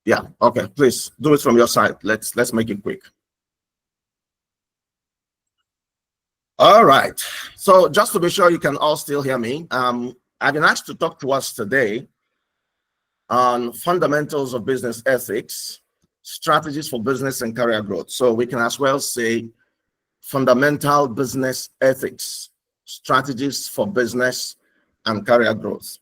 Yeah, okay, please do it from your side. Let's make it quick. All right. So just to be sure you can all still hear me, I've been asked to talk to us today on fundamentals of business ethics, strategies for business and career growth. So we can as well say fundamental business ethics, strategies for business and career growth.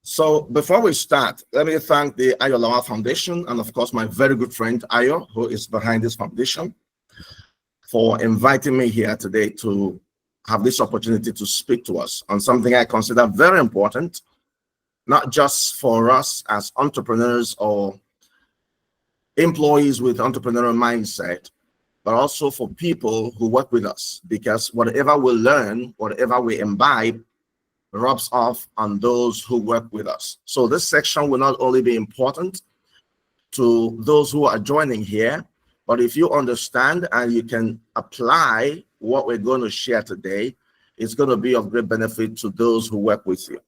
So before we start, let me thank the Ayo Lawal Foundation and of course my very good friend Ayo, who is behind this foundation, for inviting me here today to have this opportunity to speak to us on something I consider very important, not just for us as entrepreneurs or employees with entrepreneurial mindset, but also for people who work with us, because whatever we learn, whatever we imbibe, rubs off on those who work with us. So this section will not only be important to those who are joining here, but if you understand and you can apply what we're going to share today, it's going to be of great benefit to those who work with you.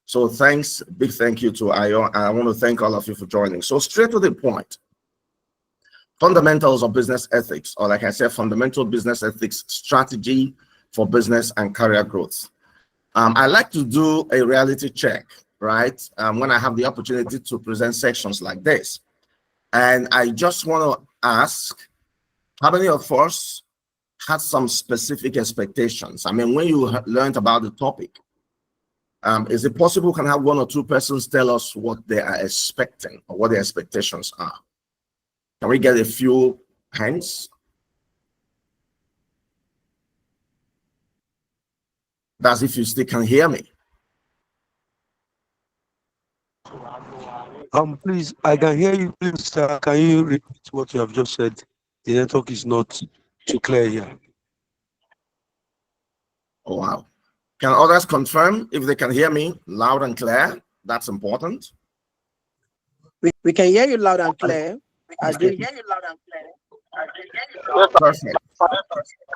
So thanks, big thank you to Ayo, and I want to thank all of you for joining. So straight to the point, fundamentals of business ethics, or like I said, fundamental business ethics strategy for business and career growth. I like to do a reality check, right? When I have the opportunity to present sections like this. And I just want to ask, how many of us had some specific expectations? I mean, when you learned about the topic, is it possible can have one or two persons tell us what they are expecting or what their expectations are? Can we get a few hands? That's if you still can hear me. Please, I can hear you. Please, sir, can you repeat what you have just said? The network is not too clear here. Oh, wow. Can others confirm if they can hear me loud and clear? That's important. We can hear you loud and clear. Perfect.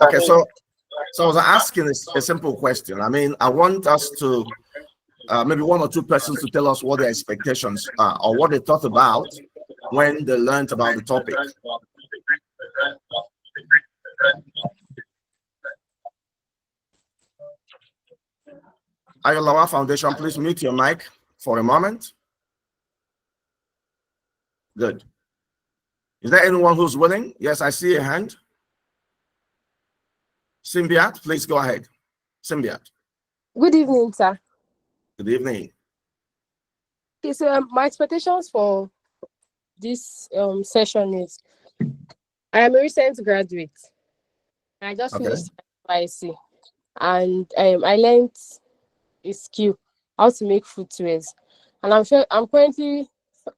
Okay, so I was asking a simple question. I mean, I want us to maybe one or two persons to tell us what their expectations are or what they thought about when they learned about the topic. Ayo Lawal Foundation, please mute your mic for a moment. Good. Is there anyone who's willing? Yes, I see a hand. Simbiat, please go ahead. Simbiat. Good evening, sir. Good evening. Okay, so my expectations for this session is I am a recent graduate. I just finished YC, and I learned a skill how to make footwears, and I'm currently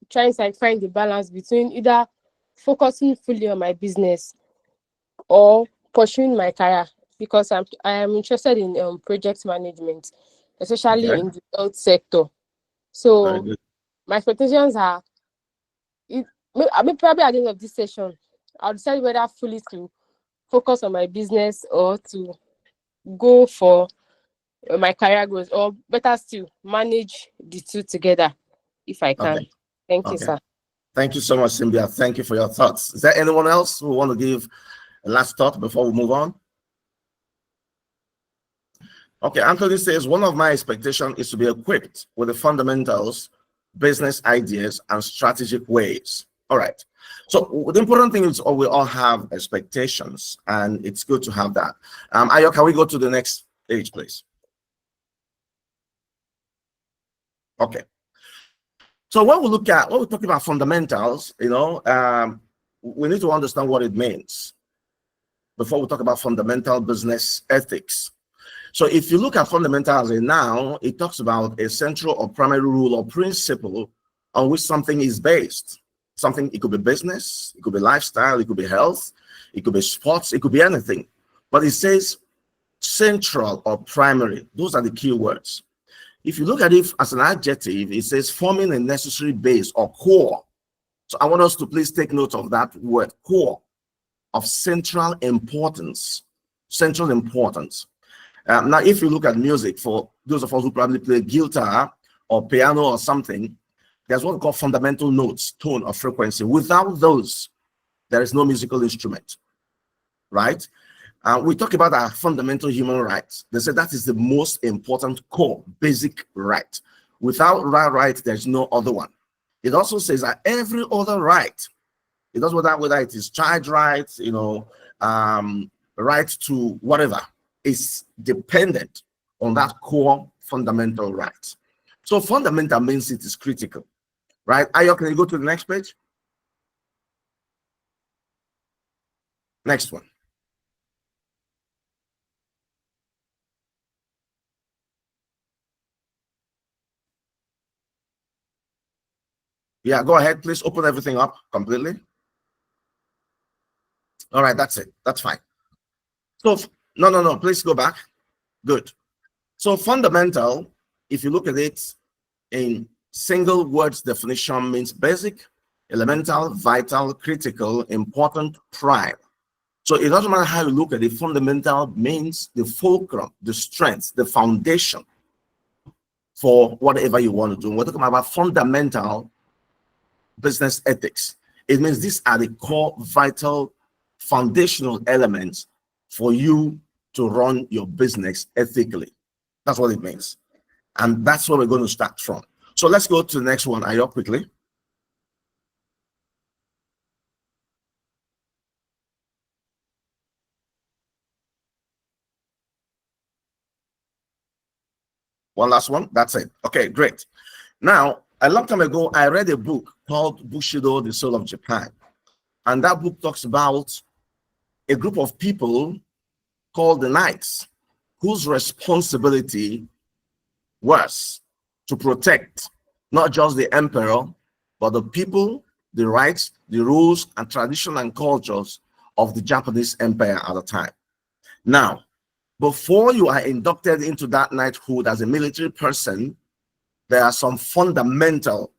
trying to find the balance between either focusing fully on my business or pursuing my career, because I am interested in project management, especially in the health sector. So my expectations are, I mean, probably at the end of this session, I'll decide whether fully to focus on my business or to go for my career growth, or better still, manage the two together if I can. Thank you, sir. Thank you so much, Cynthia. Thank you for your thoughts. Is there anyone else who want to give a last thought before we move on? Okay, Anthony says, one of my expectations is to be equipped with the fundamentals, business ideas, and strategic ways. All right. So the important thing is we all have expectations, and it's good to have that. Ayo, can we go to the next page, please? Okay. So when we talk about fundamentals, we need to understand what it means before we talk about fundamental business ethics. So if you look at fundamental as a noun, it talks about a central or primary rule or principle on which something is based. Something, it could be business, it could be lifestyle, it could be health, it could be sports, it could be anything. But it says central or primary. Those are the key words. If you look at it as an adjective, it says forming a necessary base or core. So I want us to please take note of that word, core, of central importance. Central importance. Now, if you look at music, for those of us who probably play guitar or piano or something, there's what we call fundamental notes, tone, or frequency. Without those, there is no musical instrument, right? We talk about our fundamental human rights. They say that is the most important core, basic right. Without that right, there's no other one. It also says that every other right, it doesn't matter whether it is child rights, right to whatever, is dependent on that core fundamental right. So fundamental means it is critical, right? Ayo, can you go to the next page? Next one. Yeah, go ahead, please open everything up completely. All right, that's it. That's fine. So, no, please go back. Good. So fundamental, if you look at it in single words definition, means basic, elemental, vital, critical, important, prime. So it doesn't matter how you look at it, fundamental means the fulcrum, the strength, the foundation for whatever you want to do. We're talking about fundamental business ethics. It means these are the core, vital, foundational elements for you to run your business ethically. That's what it means. And that's where we're going to start from. So let's go to the next one, Ayo, quickly. One last one. That's it. Okay, great. Now, a long time ago, I read a book called Bushido, The Soul of Japan. And that book talks about a group of people called the Knights, whose responsibility was to protect not just the emperor, but the people, the rights, the rules, and tradition and cultures of the Japanese empire at the time. Now, before you are inducted into that knighthood as a military person, there are some fundamental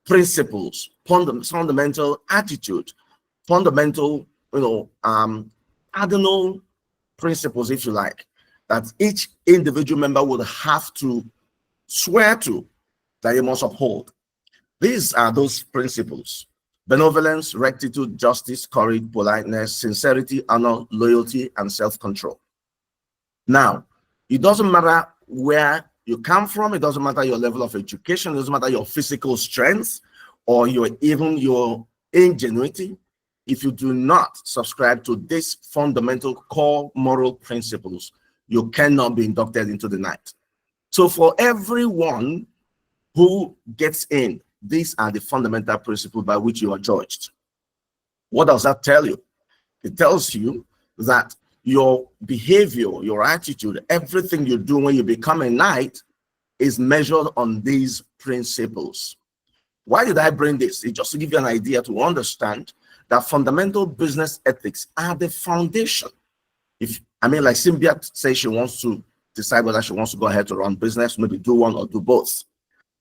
principles, fundamental attitude, fundamental, cardinal principles, if you like, that each individual member would have to swear to, that you must uphold. These are those principles: benevolence, rectitude, justice, courage, politeness, sincerity, honor, loyalty, and self-control. Now, it doesn't matter where you come from, it doesn't matter your level of education, it doesn't matter your physical strength or even your ingenuity. If you do not subscribe to these fundamental core moral principles, you cannot be inducted into the Knight. So for everyone who gets in, these are the fundamental principles by which you are judged. What does that tell you? It tells you that your behavior, your attitude, everything you do when you become a knight is measured on these principles. Why did I bring this? It's just to give you an idea, to understand that fundamental business ethics are the foundation. Like Cynthia says, she wants to decide whether she wants to go ahead to run business, maybe do one or do both.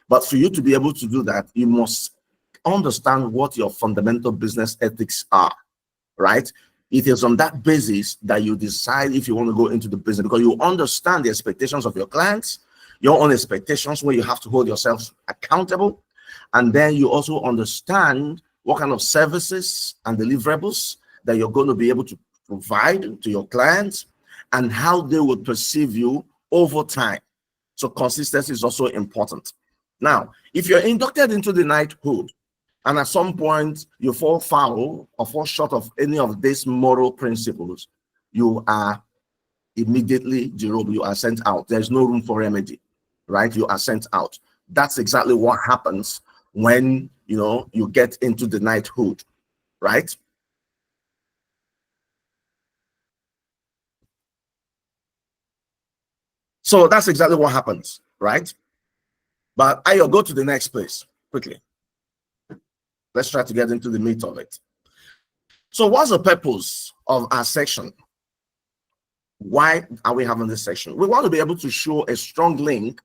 But for you to be able to do that, you must understand what your fundamental business ethics are, right? It is on that basis that you decide if you want to go into the business, because you understand the expectations of your clients, your own expectations, where you have to hold yourself accountable. And then you also understand what kind of services and deliverables that you're going to be able to provide to your clients and how they would perceive you over time. So consistency is also important. Now, if you're inducted into the knighthood and at some point you fall foul or fall short of any of these moral principles, you are immediately derobbed, you are sent out. There's no room for remedy, right? You are sent out. That's exactly what happens when you get into the knighthood, right? So that's exactly what happens, right? But I'll go to the next place quickly. Let's try to get into the meat of it. So what's the purpose of our section? Why are we having this section? We want to be able to show a strong link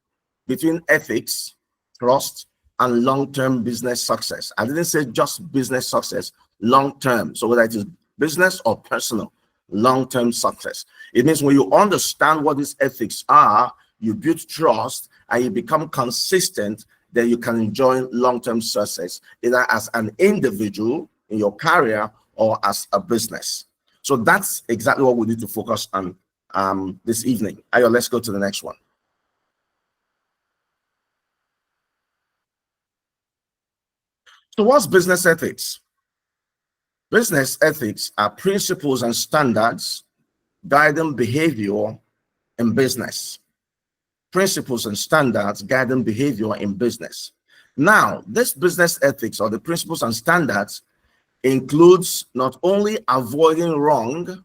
between ethics, trust, and long-term business success. I didn't say just business success, long-term. So whether it is business or personal, long-term success. It means when you understand what these ethics are, you build trust and you become consistent then you can enjoy long-term success, either as an individual in your career or as a business. So that's exactly what we need to focus on this evening. Ayo, let's go to the next one. So what's business ethics? Business ethics are principles and standards guiding behavior in business. Principles and standards guiding behavior in business. Now, this business ethics, or the principles and standards, includes not only avoiding wrong,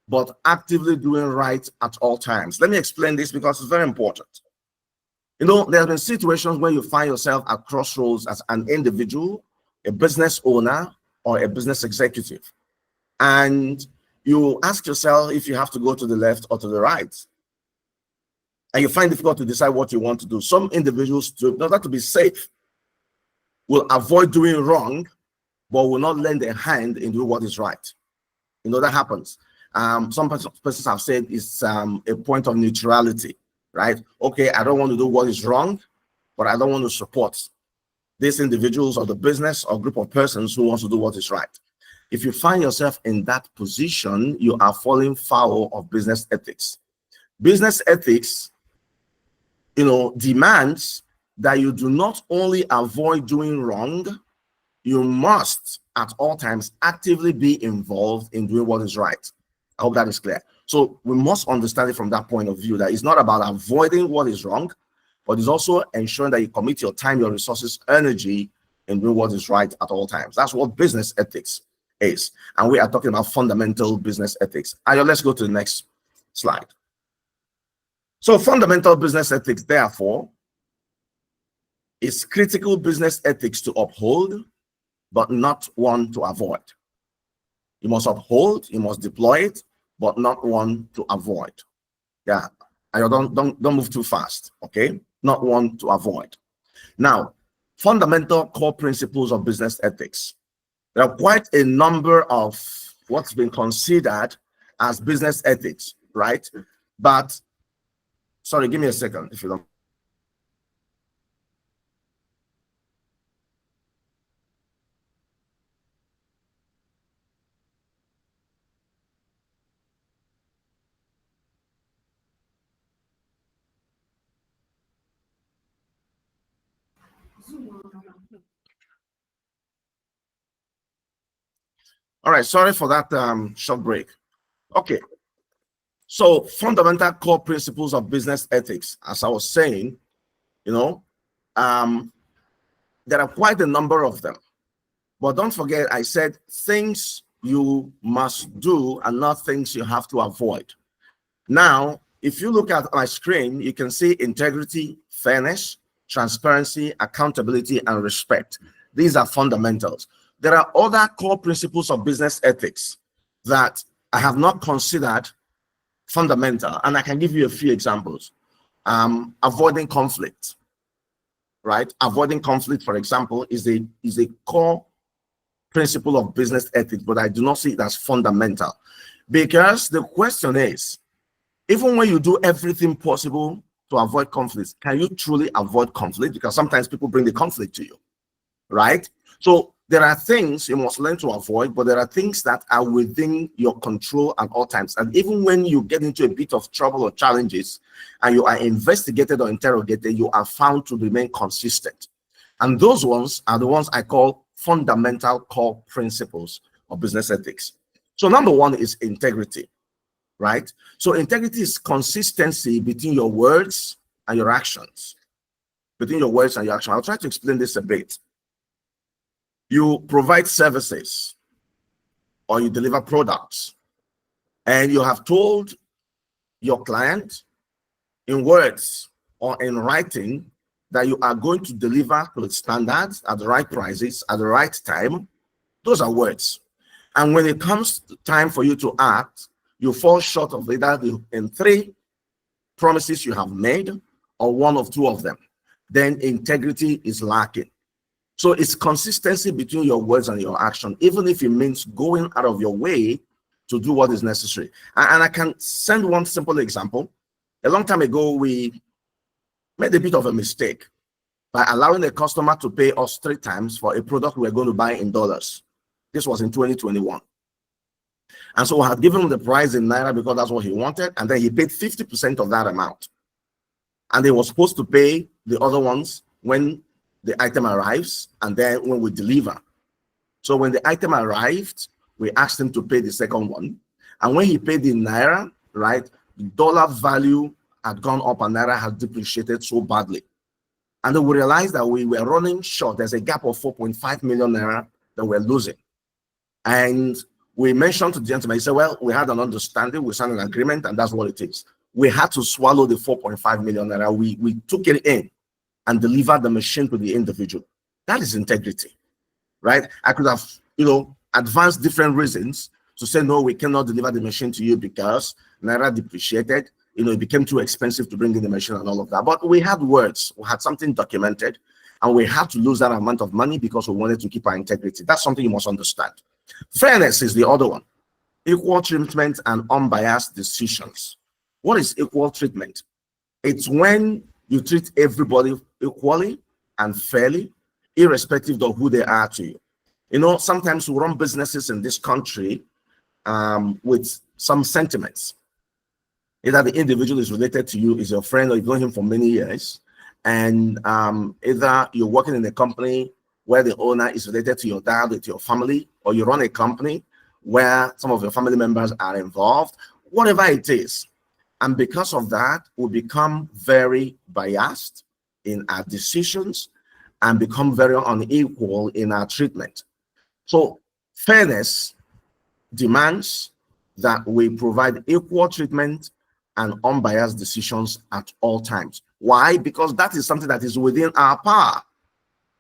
but actively doing right at all times. Let me explain this because it's very important. You know, there have been situations where you find yourself at crossroads as an individual, a business owner, or a business executive. And you ask yourself if you have to go to the left or to the right. And you find it difficult to decide what you want to do. Some individuals, in order to be safe, will avoid doing wrong, but will not lend a hand in doing what is right. You know, that happens. Some persons have said it's a point of neutrality, right? Okay, I don't want to do what is wrong, but I don't want to support these individuals or the business or group of persons who wants to do what is right. If you find yourself in that position, you are falling foul of business ethics. Business ethics, you know, demands that you do not only avoid doing wrong, you must at all times actively be involved in doing what is right. I hope that is clear. So we must understand it from that point of view, that it's not about avoiding what is wrong, but it's also ensuring that you commit your time, your resources, energy in doing what is right at all times. That's what business ethics is. And we are talking about fundamental business ethics. Ayo, let's go to the next slide. So fundamental business ethics, therefore, is critical business ethics to uphold, but not one to avoid. You must uphold, you must deploy it, but not one to avoid. Yeah, don't move too fast, okay? Not one to avoid. Now, fundamental core principles of business ethics. There are quite a number of what's been considered as business ethics, right? But, sorry, give me a second if you don't. All right, sorry for that short break. Okay, so fundamental core principles of business ethics, as I was saying, you know, there are quite a number of them. But don't forget, I said things you must do and not things you have to avoid. Now, if you look at my screen, you can see integrity, fairness, transparency, accountability, and respect. These are fundamentals. There are other core principles of business ethics that I have not considered fundamental, and I can give you a few examples. Avoiding conflict, right? Avoiding conflict, for example, is a core principle of business ethics, but I do not see it as fundamental, because the question is, even when you do everything possible to avoid conflicts, can you truly avoid conflict? Because sometimes people bring the conflict to you, right? So there are things you must learn to avoid, but there are things that are within your control at all times. And even when you get into a bit of trouble or challenges and you are investigated or interrogated, you are found to remain consistent. And those ones are the ones I call fundamental core principles of business ethics. So number one is integrity, right? So integrity is consistency between your words and your actions. Between your words and your action. I'll try to explain this a bit. You provide services or you deliver products, and you have told your client in words or in writing that you are going to deliver to its standards at the right prices at the right time. Those are words. And when it comes to time for you to act, you fall short of either in three promises you have made or one of two of them. Then integrity is lacking. So it's consistency between your words and your action, even if it means going out of your way to do what is necessary. And I can send one simple example. A long time ago, we made a bit of a mistake. by allowing the customer to pay us 3 times for a product we're going to buy in dollars. This was in 2021. And so we had given him the price in Naira because that's what he wanted. And then he paid 50% of that amount. And they were supposed to pay the other ones when the item arrives and then when we deliver. So when the item arrived, we asked him to pay the second one. And when he paid in Naira, right, the dollar value had gone up and Naira had depreciated so badly. And then we realized that we were running short. There's a gap of 4.5 million Naira that we're losing. And we mentioned to the gentleman, he said, well, we had an understanding, we signed an agreement, and that's what it is. We had to swallow the 4.5 million Naira. We took it in and delivered the machine to the individual. That is integrity, right? I could have, advanced different reasons to say, no, we cannot deliver the machine to you because Naira depreciated. It became too expensive to bring in the machine and all of that. But we had words, we had something documented, and we had to lose that amount of money because we wanted to keep our integrity. That's something you must understand. Fairness is the other one. Equal treatment and unbiased decisions. What is equal treatment? It's when you treat everybody equally and fairly, irrespective of who they are to you. Sometimes we run businesses in this country with some sentiments. Either the individual is related to you, is your friend, or you've known him for many years, and either you're working in a company where the owner is related to your dad or to your family, or you run a company where some of your family members are involved, whatever it is. And because of that, we become very biased in our decisions and become very unequal in our treatment. So fairness demands that we provide equal treatment and unbiased decisions at all times. Why? Because that is something that is within our power,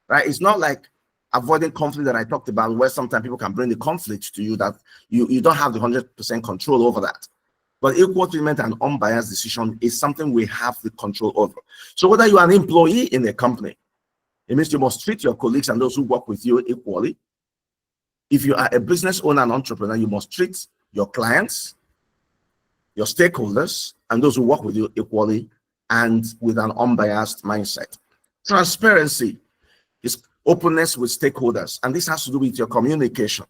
right? It's not like avoiding conflict that I talked about, where sometimes people can bring the conflict to you that you don't have the 100% control over that. But equal treatment and unbiased decision is something we have the control over. So whether you are an employee in a company, it means you must treat your colleagues and those who work with you equally. If you are a business owner and entrepreneur, you must treat your clients, your stakeholders, and those who work with you equally and with an unbiased mindset. Transparency is openness with stakeholders, and this has to do with your communication,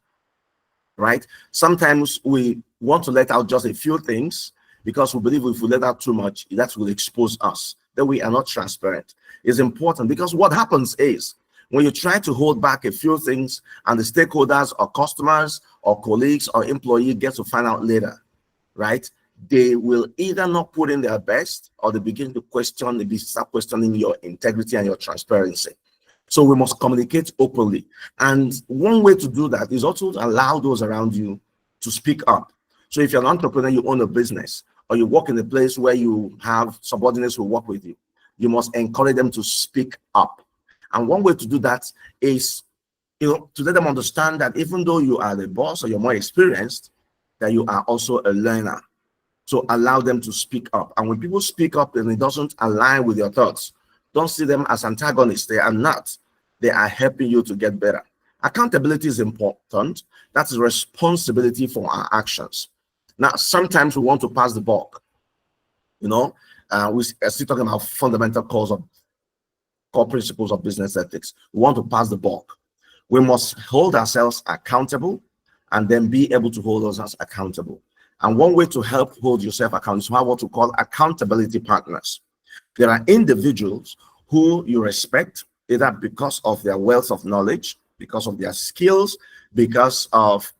right? Sometimes we want to let out just a few things because we believe if we let out too much, that will expose us, that we are not transparent. It's important because what happens is when you try to hold back a few things and the stakeholders or customers or colleagues or employee get to find out later, right? They will either not put in their best or they begin to start questioning your integrity and your transparency. So we must communicate openly. And one way to do that is also to allow those around you to speak up. So if you're an entrepreneur, you own a business, or you work in a place where you have subordinates who work with you, you must encourage them to speak up. And one way to do that is, to let them understand that even though you are the boss or you're more experienced, that you are also a learner. So allow them to speak up. And when people speak up and it doesn't align with your thoughts, don't see them as antagonists. They are not. They are helping you to get better. Accountability is important. That's a responsibility for our actions. Now, sometimes we want to pass the buck. We're still talking about fundamental core principles of business ethics. We want to pass the buck. We must hold ourselves accountable and then be able to hold others accountable. And one way to help hold yourself accountable is to have what we call accountability partners. There are individuals who you respect, either because of their wealth of knowledge, because of their skills, because of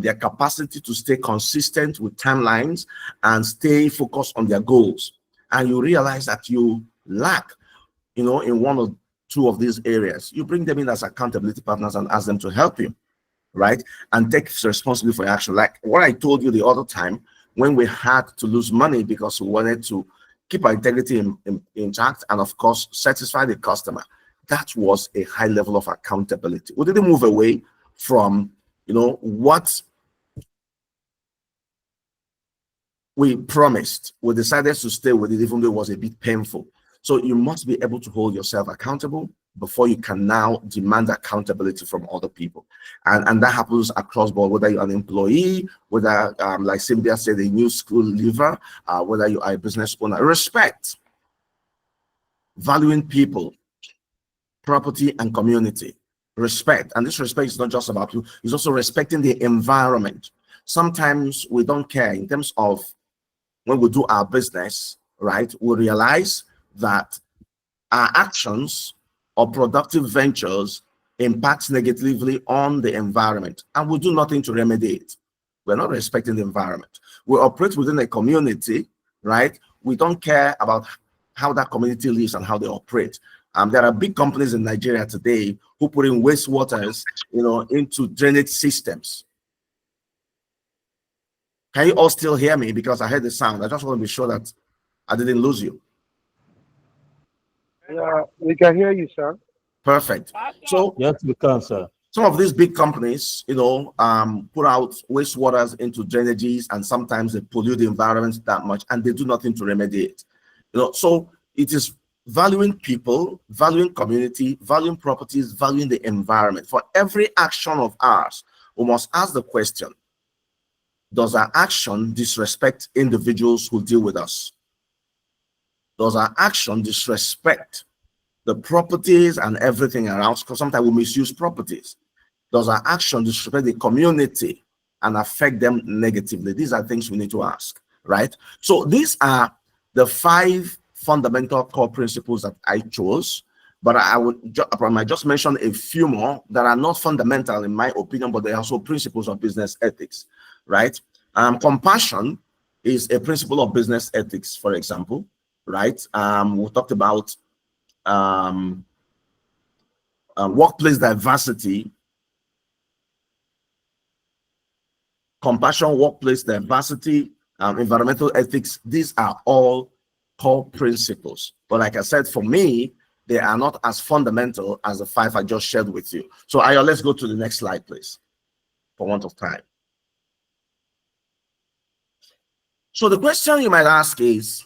their capacity to stay consistent with timelines and stay focused on their goals. And you realize that you lack, in one or two of these areas. You bring them in as accountability partners and ask them to help you, right? And take responsibility for your action. Like what I told you the other time, when we had to lose money because we wanted to keep our integrity intact and, of course, satisfy the customer. That was a high level of accountability. We didn't move away from, what we promised. We decided to stay with it, even though it was a bit painful. So you must be able to hold yourself accountable before you can now demand accountability from other people. And that happens across board, whether you're an employee, whether, like Cynthia said, a new school leaver, whether you are a business owner. Respect, valuing people, property, and community. Respect. And this respect is not just about you, it's also respecting the environment. Sometimes we don't care in terms of when we do our business, right? We realize that our actions or productive ventures impact negatively on the environment, and we do nothing to remedy it. We're not respecting the environment. We operate within a community, right? We don't care about how that community lives and how they operate. There are big companies in Nigeria today who put in wastewaters, into drainage systems. Can you all still hear me? Because I heard the sound. I just want to be sure that I didn't lose you. Yeah, we can hear you, sir. Perfect. So yes, we can, sir. Some of these big companies, put out wastewaters into drainages, and sometimes they pollute the environment that much, and they do nothing to remedy it. So it is valuing people, valuing community, valuing properties, valuing the environment. For every action of ours, we must ask the question: does our action disrespect individuals who deal with us? Does our action disrespect the properties and everything around? Because sometimes we misuse properties. Does our action disrespect the community and affect them negatively? These are things we need to ask, right? So these are the 5 fundamental core principles that I chose, but I might just mention a few more that are not fundamental in my opinion, but they are also principles of business ethics, right? Compassion is a principle of business ethics, for example, right? We talked about workplace diversity, compassion, workplace diversity, environmental ethics. These are all core principles. But like I said, for me, they are not as fundamental as the 5 I just shared with you. So Ayo, let's go to the next slide, please, for want of time. So the question you might ask is,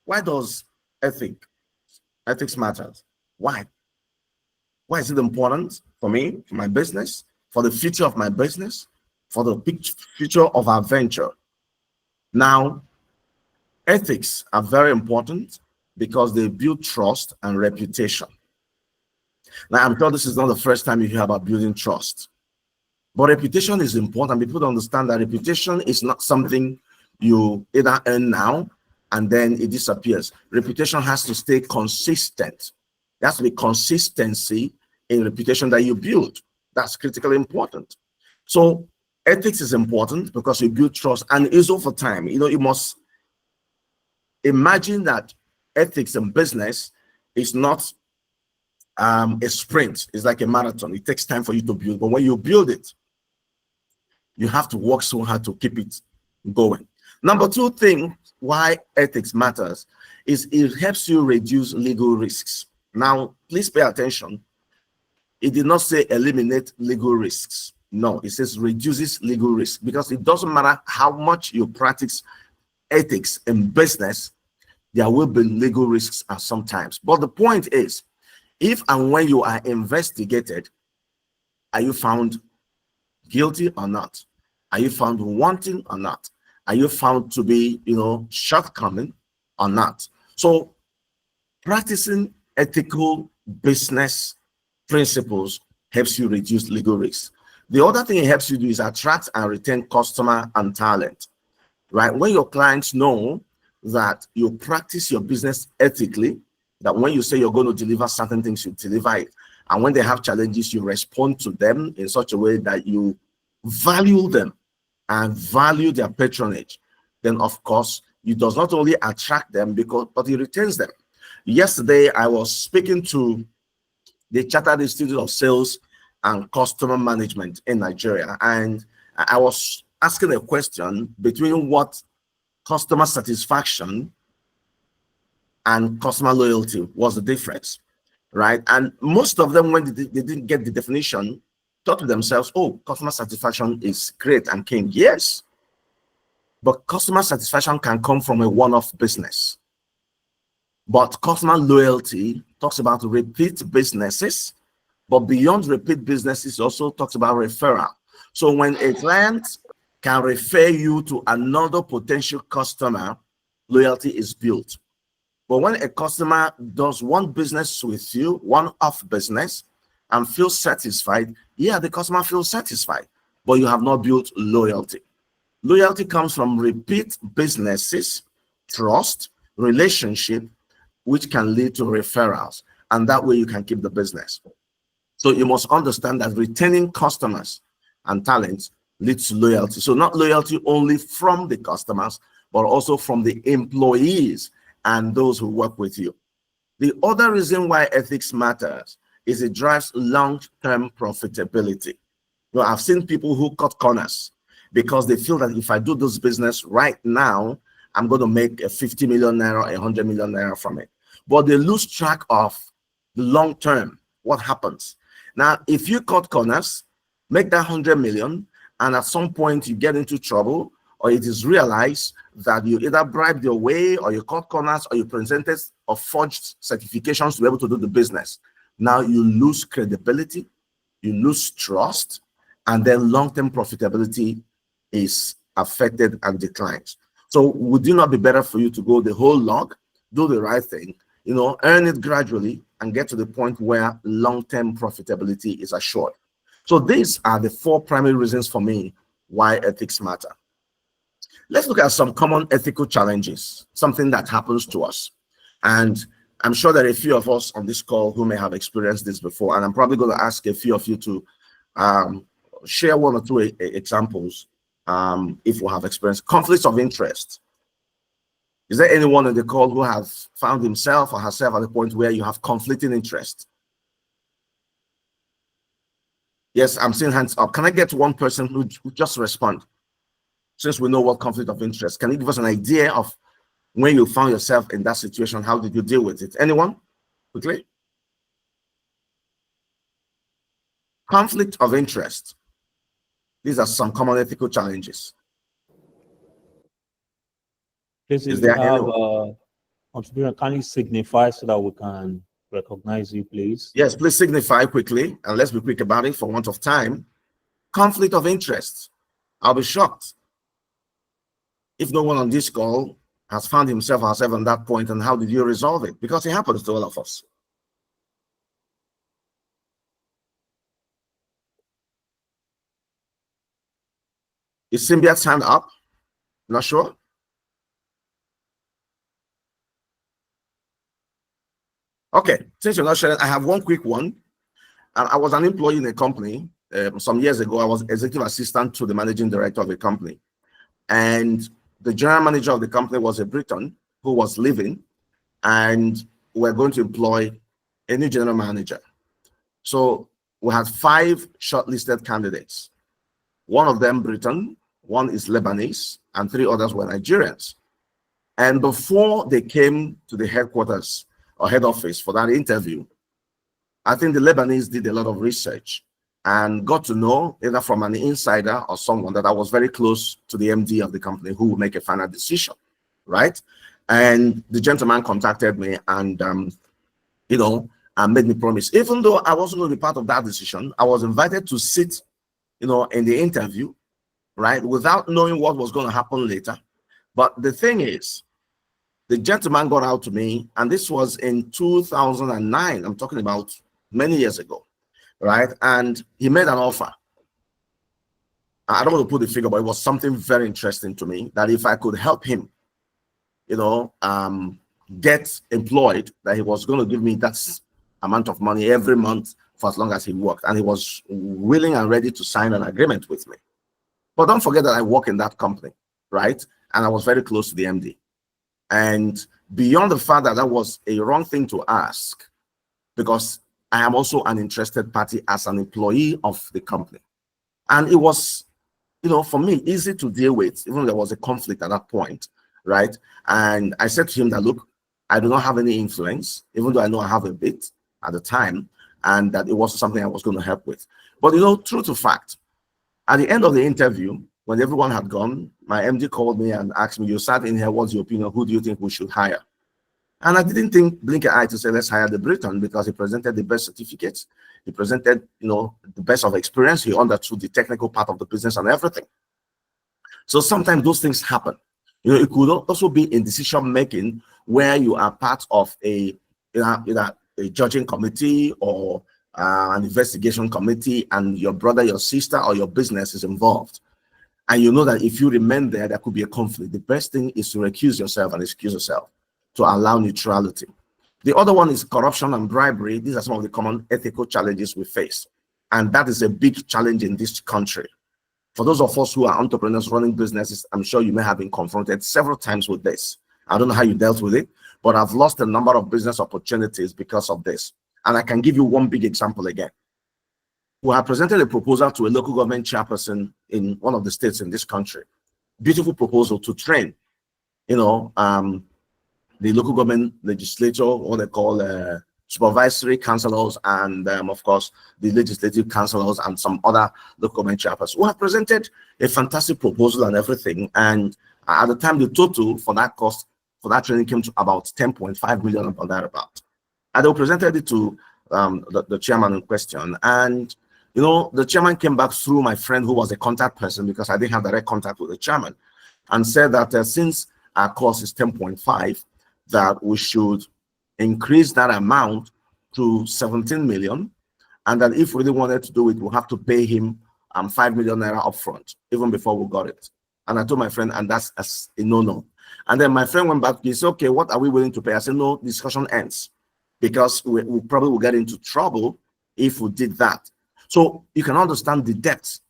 why does ethics matter? Why? Why is it important for me, for my business, for the future of my business, for the future of our venture? Now, ethics are very important because they build trust and reputation. Now, I'm sure this is not the first time you hear about building trust, but reputation is important. People don't understand that reputation is not something you either earn now and then it disappears. Reputation has to stay consistent. There has to be consistency in reputation that you build. That's critically important. So ethics is important because you build trust, and is over time. You must imagine that ethics in business is not a sprint. It's like a marathon. It takes time for you to build, but when you build it, you have to work so hard to keep it going. Number 2 thing why ethics matters is it helps you reduce legal risks. Now, please pay attention. It did not say eliminate legal risks. No, it says reduces legal risk, because it doesn't matter how much you practice ethics in business, there will be legal risks at sometimes. But the point is, if and when you are investigated, are you found guilty or not? Are you found wanting or not? Are you found to be, shortcoming or not? So practicing ethical business principles helps you reduce legal risks. The other thing it helps you do is attract and retain customer and talent, right? When your clients know that you practice your business ethically, that when you say you're going to deliver certain things, you deliver it. And when they have challenges, you respond to them in such a way that you value them and value their patronage. Then, of course, it does not only attract them, but it retains them. Yesterday, I was speaking to the Chartered Institute of Sales and Customer Management in Nigeria, and I was asking a question between what customer satisfaction and customer loyalty was the difference, right? And most of them, when they didn't get the definition, thought to themselves, oh, customer satisfaction is great and king. Yes, but customer satisfaction can come from a one-off business. But customer loyalty talks about repeat businesses, but beyond repeat businesses, also talks about referral. So when a client can refer you to another potential customer, loyalty is built. But when a customer does one business with you, one-off business, and feels satisfied, yeah, the customer feels satisfied, but you have not built loyalty. Loyalty comes from repeat businesses, trust, relationship, which can lead to referrals, and that way you can keep the business. So you must understand that retaining customers and talents leads to loyalty. So not loyalty only from the customers, but also from the employees and those who work with you. The other reason why ethics matters is it drives long-term profitability. You know, I've seen people who cut corners because they feel that if I do this business right now, I'm going to make a 50 million naira, 100 million naira from it. But they lose track of the long term. What happens? Now, if you cut corners, make that 100 million, and at some point you get into trouble, or it is realized that you either bribed your way, or you cut corners, or you presented or forged certifications to be able to do the business. Now you lose credibility, you lose trust, and then long-term profitability is affected and declines. So would it not be better for you to go the whole log, do the right thing, you know, earn it gradually, and get to the point where long-term profitability is assured? So these are the 4 primary reasons for me why ethics matter. Let's look at some common ethical challenges, something that happens to us. And I'm sure there are a few of us on this call who may have experienced this before, and I'm probably going to ask a few of you to share 1 or 2 examples if we have experienced conflicts of interest. Is there anyone on the call who has found himself or herself at the point where you have conflicting interest? Yes, I'm seeing hands up. Can I get one person who just respond? Since we know what conflict of interest, can you give us an idea of when you found yourself in that situation? How did you deal with it? Anyone? Quickly. Conflict of interest. These are some common ethical challenges. Please, Is if you there have anyone? contribution, can you signify so that we can recognize you, please? Yes, please signify quickly, and let's be quick about it for want of time. Conflict of interest. I'll be shocked if no one on this call has found himself or herself on that point, and how did you resolve it? Because it happens to all of us. Is Symbiote's hand up? Not sure. Okay, since you're not sharing, I have one quick one. I was an employee in a company some years ago. I was executive assistant to the managing director of the company. And the general manager of the company was a Briton who was leaving, and we're going to employ a new general manager. So we had 5 shortlisted candidates. 1 of them Briton, 1 is Lebanese, and 3 others were Nigerians. And before they came to the headquarters or head office for that interview, I think the Lebanese did a lot of research and got to know, either from an insider or someone, that I was very close to the MD of the company who would make a final decision, right? And the gentleman contacted me and, you know, and made me promise. Even though I wasn't going to be part of that decision, I was invited to sit, you know, in the interview, right, without knowing what was going to happen later. But the thing is, the gentleman got out to me, and this was in 2009. I'm talking about many years ago, right? And he made an offer. I don't want to put the figure, but it was something very interesting to me, that if I could help him, you know, get employed, that he was going to give me that amount of money every month for as long as he worked. And he was willing and ready to sign an agreement with me. But don't forget that I work in that company, right? And I was very close to the MD. And beyond the fact that that was a wrong thing to ask, because I am also an interested party as an employee of the company. And it was, you know, for me, easy to deal with, even though there was a conflict at that point, right? And I said to him that, look, I do not have any influence, even though I know I have a bit at the time, and that it was something I was going to help with. But, you know, true to fact, at the end of the interview, when everyone had gone, my MD called me and asked me, you sat in here, what's your opinion? Who do you think we should hire? And I didn't blink an eye to say, let's hire the Briton, because he presented the best certificates. He presented, you know, the best of experience. He understood the technical part of the business and everything. So sometimes those things happen. You know, it could also be in decision making where you are part of either a judging committee or an investigation committee, and your brother, your sister, or your business is involved, and you know that if you remain there, there could be a conflict, the best thing is to recuse yourself and excuse yourself to allow neutrality. The other one is corruption and bribery. These are some of the common ethical challenges we face, and that is a big challenge in this country. For those of us who are entrepreneurs running businesses, I'm sure you may have been confronted several times with this. I don't know how you dealt with it, but I've lost a number of business opportunities because of this. And I can give you one big example again. We have presented a proposal to a local government chairperson in one of the states in this country. Beautiful proposal to train, the local government legislature, what they call supervisory councillors, and of course the legislative councillors and some other local government chairpersons. We have presented a fantastic proposal and everything, and at the time the total for that cost for that training came to about 10.5 million or thereabout. And they presented it to the chairman in question, and the chairman came back through my friend who was a contact person, because I didn't have direct contact with the chairman, and said that since our cost is 10.5, that we should increase that amount to 17 million, and that if we really wanted to do it, we'll have to pay him 5 million naira upfront, even before we got it. And I told my friend, and that's a no-no. And then my friend went back, he said, okay, what are we willing to pay? I said, no, discussion ends, because we probably will get into trouble if we did that. So you can understand the depths,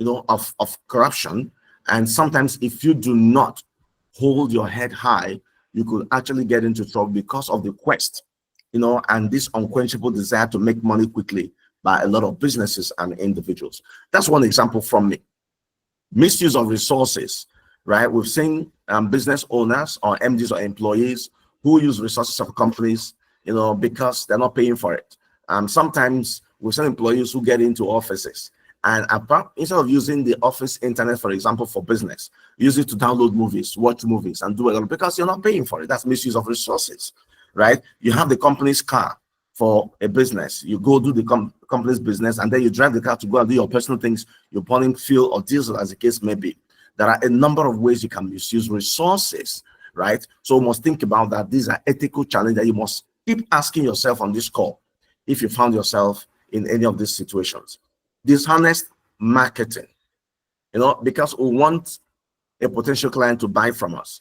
of corruption. And sometimes if you do not hold your head high, you could actually get into trouble because of the quest, and this unquenchable desire to make money quickly by a lot of businesses and individuals. That's one example from me. Misuse of resources, right? We've seen business owners or MDs or employees who use resources of companies, because they're not paying for it. Sometimes we've seen employees who get into offices, and instead of using the office internet, for example, for business, use it to download movies, watch movies, and do a lot, because you're not paying for it. That's misuse of resources, right? You have the company's car for a business. You go do the company's business, and then you drive the car to go and do your personal things. You're burning fuel or diesel, as the case may be. There are a number of ways you can misuse resources, right? So you must think about that. These are ethical challenges that you must keep asking yourself on this call if you found yourself in any of these situations. Dishonest marketing, because we want a potential client to buy from us.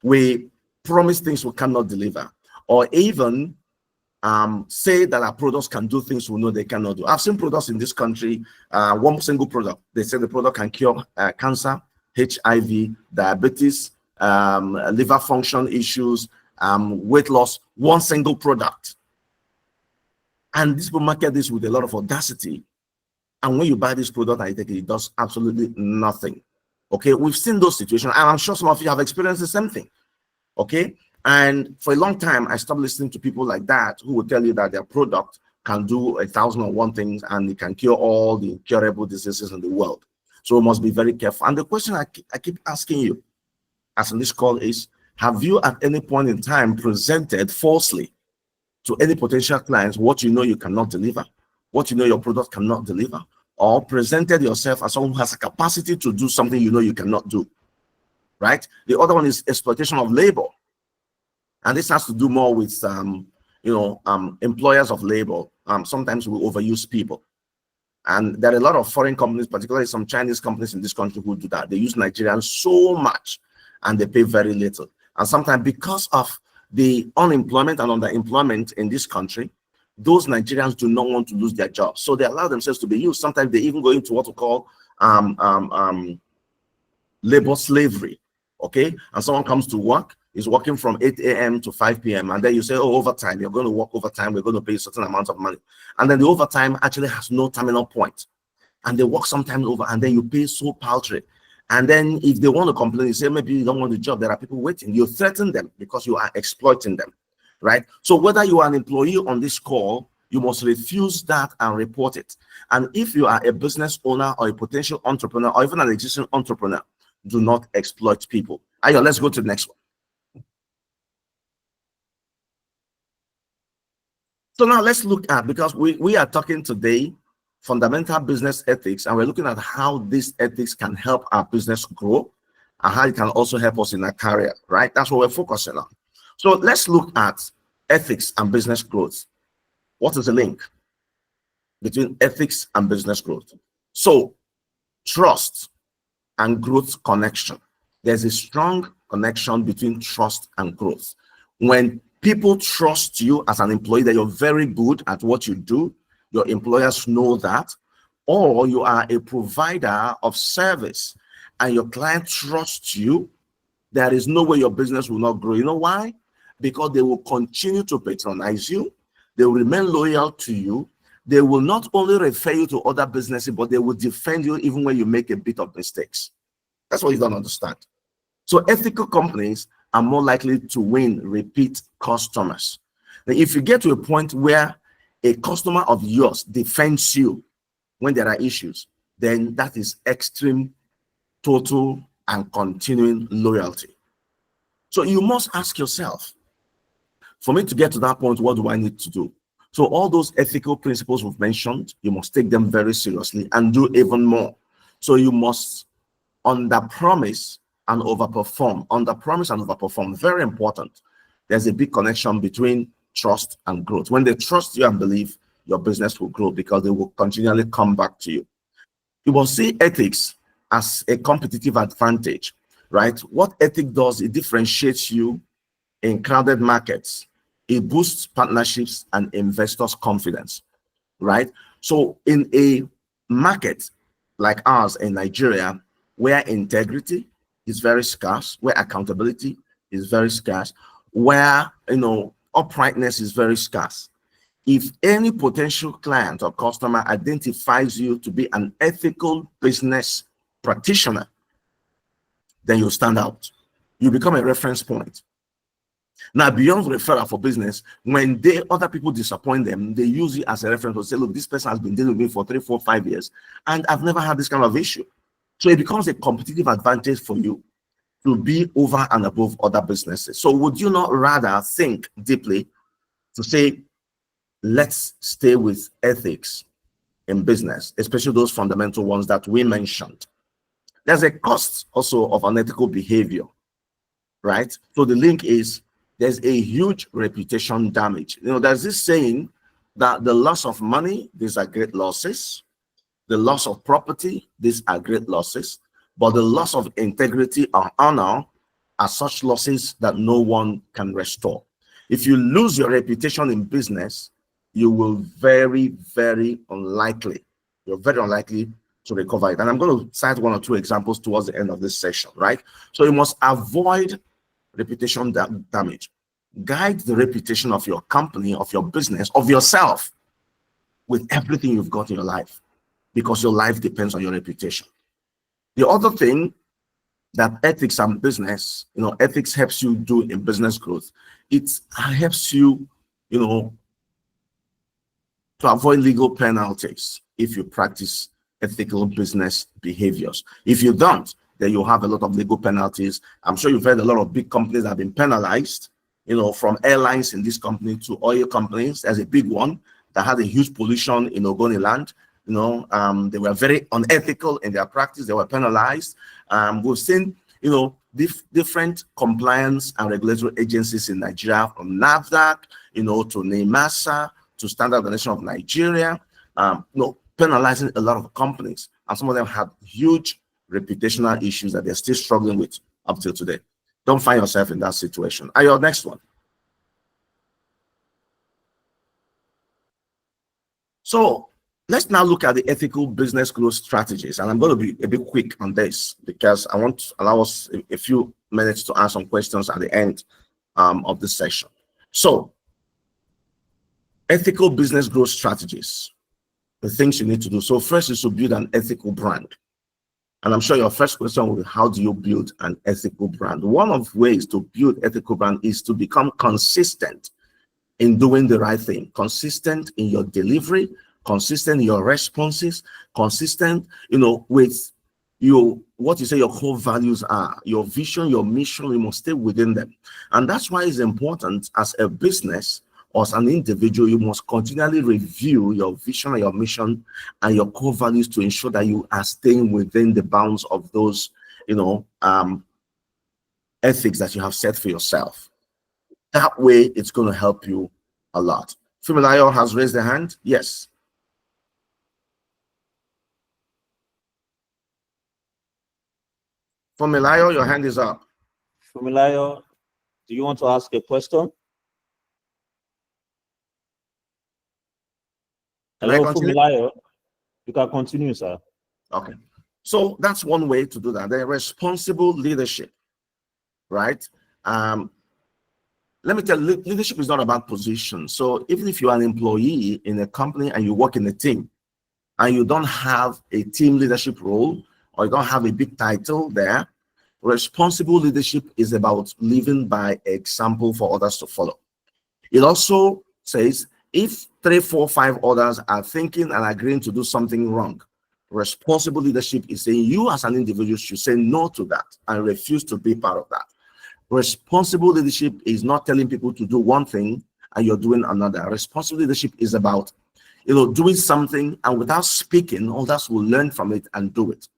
We promise things we cannot deliver, or even say that our products can do things we know they cannot do. I've seen products in this country, one single product, they say the product can cure cancer, HIV, diabetes, liver function issues, weight loss, one single product. And these people market this with a lot of audacity. And when you buy this product and you take it, it does absolutely nothing. Okay, we've seen those situations, and I'm sure some of you have experienced the same thing. Okay, and for a long time, I stopped listening to people like that who will tell you that their product can do 1,001 things and it can cure all the curable diseases in the world. So we must be very careful. And the question I keep asking you, as in this call, is: have you at any point in time presented falsely to any potential clients what you know you cannot deliver, what you know your product cannot deliver, or presented yourself as someone who has a capacity to do something you know you cannot do, right? The other one is exploitation of labor. And this has to do more with, employers of labor. Sometimes we overuse people. And there are a lot of foreign companies, particularly some Chinese companies in this country, who do that. They use Nigerians so much and they pay very little. And sometimes because of the unemployment and underemployment in this country, those Nigerians do not want to lose their jobs. So they allow themselves to be used. Sometimes they even go into what we call labor slavery. Okay? And someone comes to work, is working from 8 a.m. to 5 p.m. And then you say, oh, overtime, you're going to work overtime, we're going to pay a certain amount of money. And then the overtime actually has no terminal point. And they work sometimes over, and then you pay so paltry. And then if they want to complain, you say, maybe you don't want the job, there are people waiting. You threaten them because you are exploiting them, right? So whether you are an employee on this call, you must refuse that and report it. And if you are a business owner or a potential entrepreneur or even an existing entrepreneur, do not exploit people. Ayo, let's go to the next one. So now let's look at, because we are talking today fundamental business ethics, and we're looking at how these ethics can help our business grow and how it can also help us in our career, right? That's what we're focusing on. So let's look at ethics and business growth. What is the link between ethics and business growth? So trust and growth connection. There's a strong connection between trust and growth. When people trust you as an employee that you're very good at what you do, your employers know that, or you are a provider of service and your client trusts you, there is no way your business will not grow. You know why? Because they will continue to patronize you, they will remain loyal to you, they will not only refer you to other businesses, but they will defend you even when you make a bit of mistakes. That's what you don't understand. So ethical companies are more likely to win repeat customers. Now, if you get to a point where a customer of yours defends you when there are issues, then that is extreme, total, and continuing loyalty. So you must ask yourself, for me to get to that point, what do I need to do? So all those ethical principles we've mentioned, you must take them very seriously and do even more. So you must under-promise and overperform. Under-promise and overperform, very important. There's a big connection between trust and growth. When they trust you and believe, your business will grow because they will continually come back to you. You will see ethics as a competitive advantage, right? What ethic does, it differentiates you in crowded markets. It boosts partnerships and investors' confidence, right? So in a market like ours in Nigeria, where integrity is very scarce, where accountability is very scarce, where uprightness is very scarce, if any potential client or customer identifies you to be an ethical business practitioner, then you stand out. You become a reference point. Now, beyond referral for business, when other people disappoint them, they use it as a reference to say, look, this person has been dealing with me for 3, 4, 5 years, and I've never had this kind of issue. So it becomes a competitive advantage for you to be over and above other businesses. So would you not rather think deeply to say, let's stay with ethics in business, especially those fundamental ones that we mentioned? There's a cost also of unethical behavior, right? So the link is, there's a huge reputation damage. There's this saying that the loss of money, these are great losses. The loss of property, these are great losses. But the loss of integrity or honor are such losses that no one can restore. If you lose your reputation in business, you will very, very unlikely, you're very unlikely to recover it. And I'm going to cite 1 or 2 examples towards the end of this session, right? So you must avoid reputation damage. Guide the reputation of your company, of your business, of yourself with everything you've got in your life, because your life depends on your reputation. The other thing that ethics and business, ethics helps you do in business growth, it helps you, to avoid legal penalties if you practice ethical business behaviors. If you don't, then you have a lot of legal penalties. I'm sure you've heard a lot of big companies that have been penalized, from airlines in this company to oil companies. There's a big one that had a huge pollution in Ogoni land. They were very unethical in their practice. They were penalized. We've seen, different compliance and regulatory agencies in Nigeria, from NAFDAC, to NEMASA, to Standard Organization of Nigeria, penalizing a lot of companies. And some of them have huge reputational issues that they're still struggling with up till today. Don't find yourself in that situation. Your next one. So let's now look at the ethical business growth strategies. And I'm going to be a bit quick on this because I want to allow us a few minutes to answer some questions at the end of this session. So ethical business growth strategies, the things you need to do. So first is to build an ethical brand. And I'm sure your first question will be, how do you build an ethical brand? One of the ways to build ethical brand is to become consistent in doing the right thing, consistent in your delivery, consistent in your responses, consistent, with what you say your core values are, your vision, your mission. You must stay within them. And that's why it's important as a business or as an individual, you must continually review your vision and your mission and your core values to ensure that you are staying within the bounds of those, ethics that you have set for yourself. That way, it's going to help you a lot. Fumilayo has raised their hand. Yes. Fumilayo, your hand is up. Fumilayo, do you want to ask a question? Can I Hello, continue? Fumilayo. You can continue, sir. Okay. So that's one way to do that. The responsible leadership, right? Let me tell you, leadership is not about position. So even if you are an employee in a company and you work in a team and you don't have a team leadership role or you don't have a big title there, responsible leadership is about living by example for others to follow. It also says if 3, 4, 5 others are thinking and agreeing to do something wrong, responsible leadership is saying you as an individual should say no to that and refuse to be part of that. Responsible leadership is not telling people to do one thing and you're doing another. Responsible leadership is about, doing something and without speaking, others will learn from it and do it.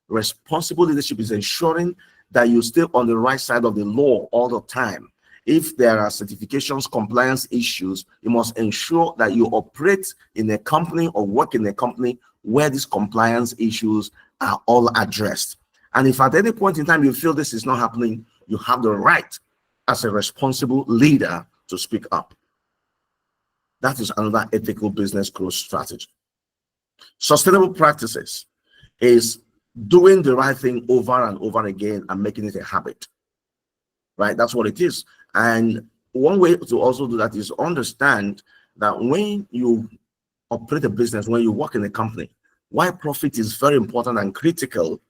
Responsible leadership is ensuring that you stay on the right side of the law all the time. If there are certifications, compliance issues, you must ensure that you operate in a company or work in a company where these compliance issues are all addressed. And if at any point in time you feel this is not happening, you have the right as a responsible leader to speak up. That is another ethical business growth strategy. Sustainable practices is doing the right thing over and over again and making it a habit, right? That's what it is. And one way to also do that is understand that when you operate a business, when you work in a company, why profit is very important and critical,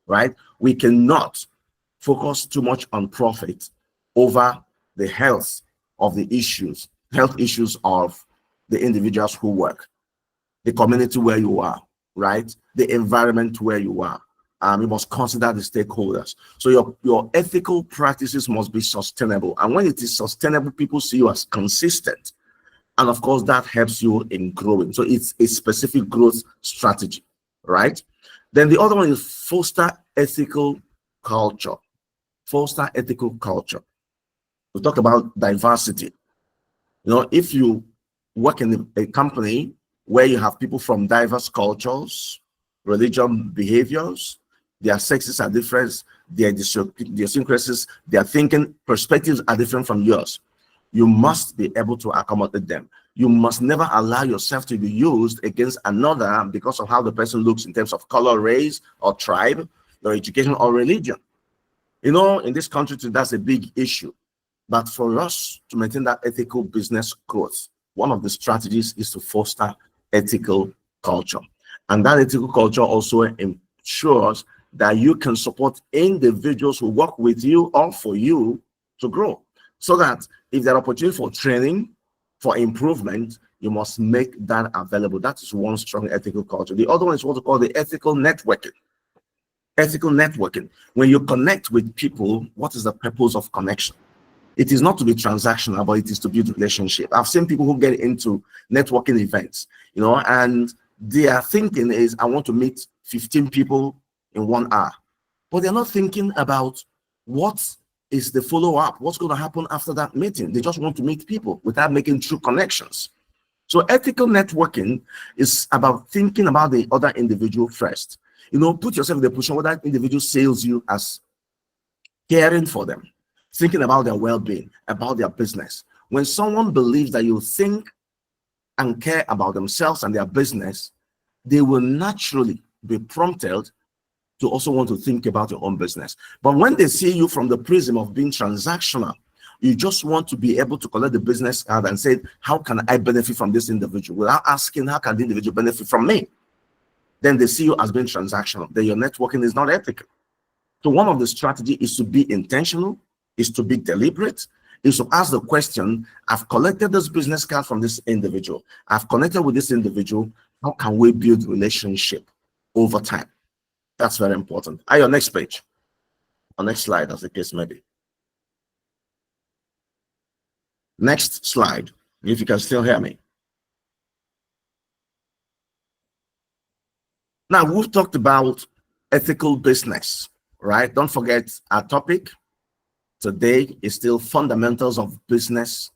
right? We cannot focus too much on profit over the health of the issues, health issues of the individuals who work, the community where you are, right? The environment where you are. You must consider the stakeholders. So your ethical practices must be sustainable. And when it is sustainable, people see you as consistent. And of course, that helps you in growing. So it's a specific growth strategy, right? Then the other one is foster ethical culture. Foster ethical culture. We talk about diversity. If you work in a company where you have people from diverse cultures, religion, behaviors, their sexes are different, their idiosyncrasies, their thinking perspectives are different from yours. You must be able to accommodate them. You must never allow yourself to be used against another because of how the person looks in terms of color, race, or tribe, or education, or religion. In this country, that's a big issue. But for us to maintain that ethical business growth, one of the strategies is to foster ethical culture. And that ethical culture also ensures that you can support individuals who work with you or for you to grow. So that if there are opportunities for training, for improvement, you must make that available. That is one strong ethical culture. The other one is what we call the ethical networking. Ethical networking. When you connect with people, what is the purpose of connection? It is not to be transactional, but it is to build relationship. I've seen people who get into networking events, and their thinking is, I want to meet 15 people in 1 hour. But they're not thinking about what is the follow-up, what's going to happen after that meeting. They just want to meet people without making true connections. So ethical networking is about thinking about the other individual first. Put yourself in the position where that individual sees you as caring for them, thinking about their well-being, about their business. When someone believes that you think and care about themselves and their business, they will naturally be prompted to also want to think about your own business. But when they see you from the prism of being transactional, you just want to be able to collect the business card and say, how can I benefit from this individual? Without asking, how can the individual benefit from me? Then they see you as being transactional. Then your networking is not ethical. So one of the strategies is to be intentional, is to be deliberate, is to ask the question, I've collected this business card from this individual. I've connected with this individual. How can we build relationship over time? That's very important. Your next page, or next slide, as the case may be. Next slide, if you can still hear me. Now, we've talked about ethical business, right? Don't forget our topic, today is still fundamentals of business,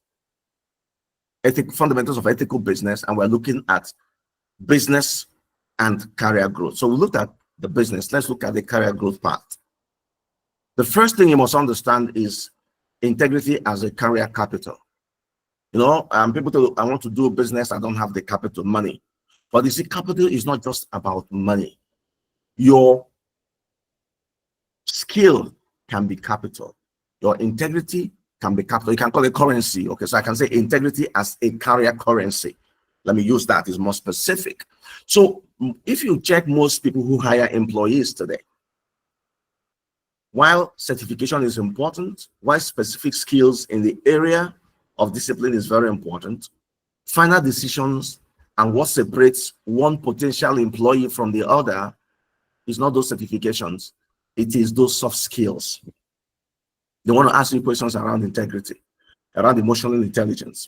fundamentals of ethical business, and we're looking at business and career growth. So we looked at the business. Let's look at the career growth part. The first thing you must understand is integrity as a career capital. You know, people tell, I want to do business, I don't have the capital, money. But you see, capital is not just about money. Your skill can be capital. Your integrity can be capital. You can call it currency. Okay, so I can say integrity as a career currency. Let me use that, it's more specific. So if you check most people who hire employees today, while certification is important, while specific skills in the area of discipline is very important, final decisions and what separates one potential employee from the other is not those certifications, it is those soft skills. They want to ask you questions around integrity, around emotional intelligence,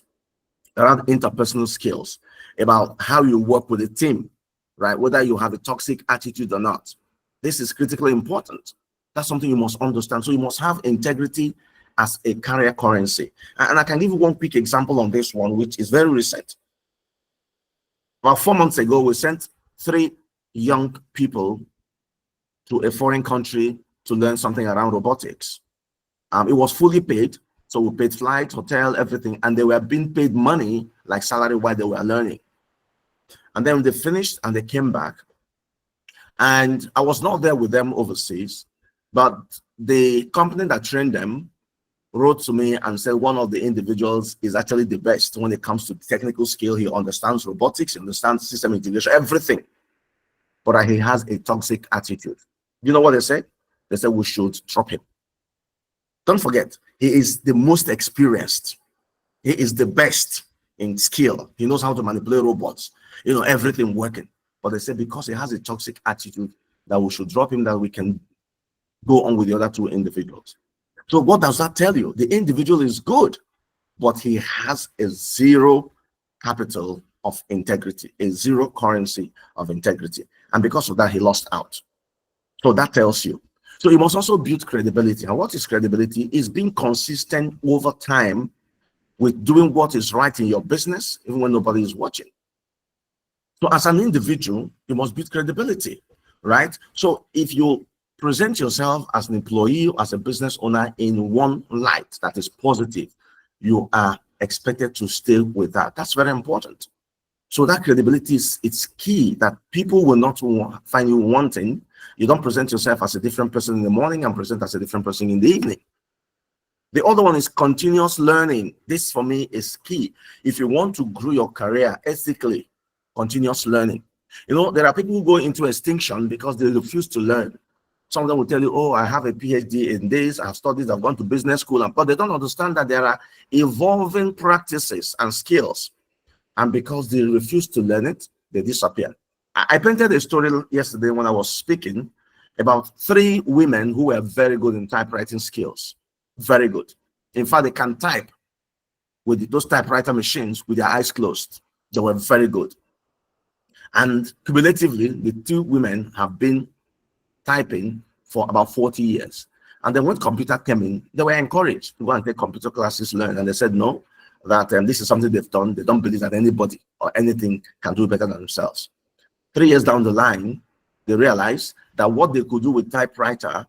around interpersonal skills, about how you work with a team, right? Whether you have a toxic attitude or not. This is critically important. That's something you must understand. So you must have integrity as a career currency. And I can give you one quick example on this one, which is very recent. About 4 months ago, we sent 3 young people to a foreign country to learn something around robotics. It was fully paid. So we paid flight, hotel, everything, and they were being paid money like salary while they were learning. And then they finished and they came back. And I was not there with them overseas, but the company that trained them wrote to me and said one of the individuals is actually the best when it comes to technical skill. He understands robotics, he understands system integration, everything. But he has a toxic attitude. You know what they said? They said we should drop him. Don't forget, he is the most experienced. He is the best in skill. He knows how to manipulate robots, you know, everything working. But they said because he has a toxic attitude that we should drop him, that we can go on with the other 2 individuals. So what does that tell you? The individual is good, but he has a zero capital of integrity, a zero currency of integrity. And because of that, he lost out. So that tells you. So you must also build credibility. And what is credibility? Is being consistent over time with doing what is right in your business, even when nobody is watching. So as an individual, you must build credibility, right? So if you present yourself as an employee, as a business owner in one light that is positive, you are expected to stay with that. That's very important. So that credibility is, it's key, that people will not find you wanting. You don't present yourself as a different person in the morning and present as a different person in the evening. The other one is continuous learning. This for me is key. If you want to grow your career ethically, continuous learning. You know, there are people who go into extinction because they refuse to learn. Some of them will tell you, oh, I have a PhD in this, I've studied, I've gone to business school, but they don't understand that there are evolving practices and skills. And because they refuse to learn it, they disappear. I painted a story yesterday when I was speaking about 3 women who were very good in typewriting skills. Very good. In fact, they can type with those typewriter machines with their eyes closed. They were very good. And cumulatively, the 2 women have been typing for about 40 years. And then when computer came in, they were encouraged to go and take computer classes, learn. And they said no, that this is something they've done. They don't believe that anybody or anything can do better than themselves. 3 years down the line, they realized that what they could do with typewriter,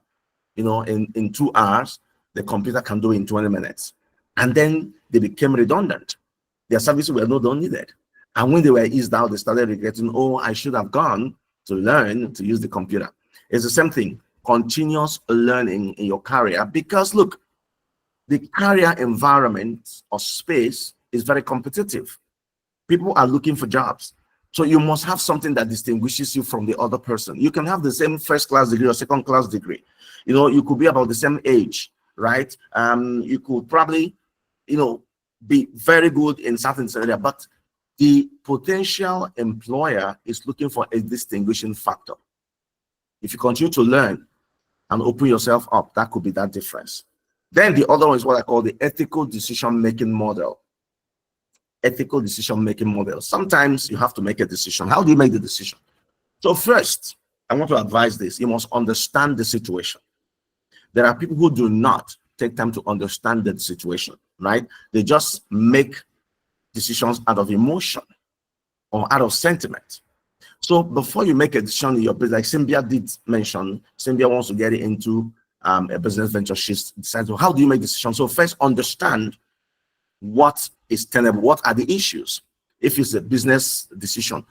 you know, in 2 hours, the computer can do in 20 minutes. And then they became redundant. Their services were no longer needed. And when they were eased out, they started regretting, oh, I should have gone to learn to use the computer. It's the same thing, continuous learning in your career, because look, the career environment or space is very competitive. People are looking for jobs. So you must have something that distinguishes you from the other person. You can have the same first-class degree or second-class degree. You know, you could be about the same age, right? You could probably, you know, be very good in certain area, but the potential employer is looking for a distinguishing factor. If you continue to learn and open yourself up, that could be that difference. Then the other one is what I call the ethical decision-making model. Ethical decision-making model. Sometimes you have to make a decision. How do you make the decision? So first, I want to advise this. You must understand the situation. There are people who do not take time to understand the situation, right? They just make decisions out of emotion or out of sentiment. So before you make a decision in your business, like Cynthia did mention, Cynthia wants to get into a business venture. She's decided, so how do you make decisions? So first understand what is tenable, what are the issues. If it's a business decision,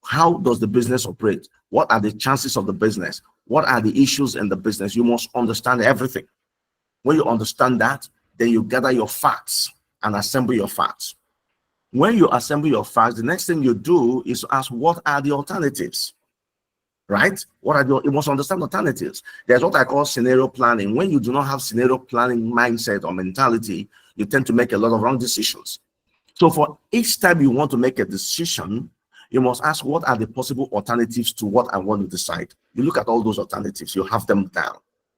how does the business operate? What are the chances of the business? What are the issues in the business? You must understand everything. When you understand that, then you gather your facts and assemble your facts. When you assemble your facts, the next thing you do is to ask, what are the alternatives? Right? You must understand alternatives. There's what I call scenario planning. When you do not have scenario planning mindset or mentality, you tend to make a lot of wrong decisions. So for each time you want to make a decision, you must ask, what are the possible alternatives to what I want to decide? You look at all those alternatives, you have them down,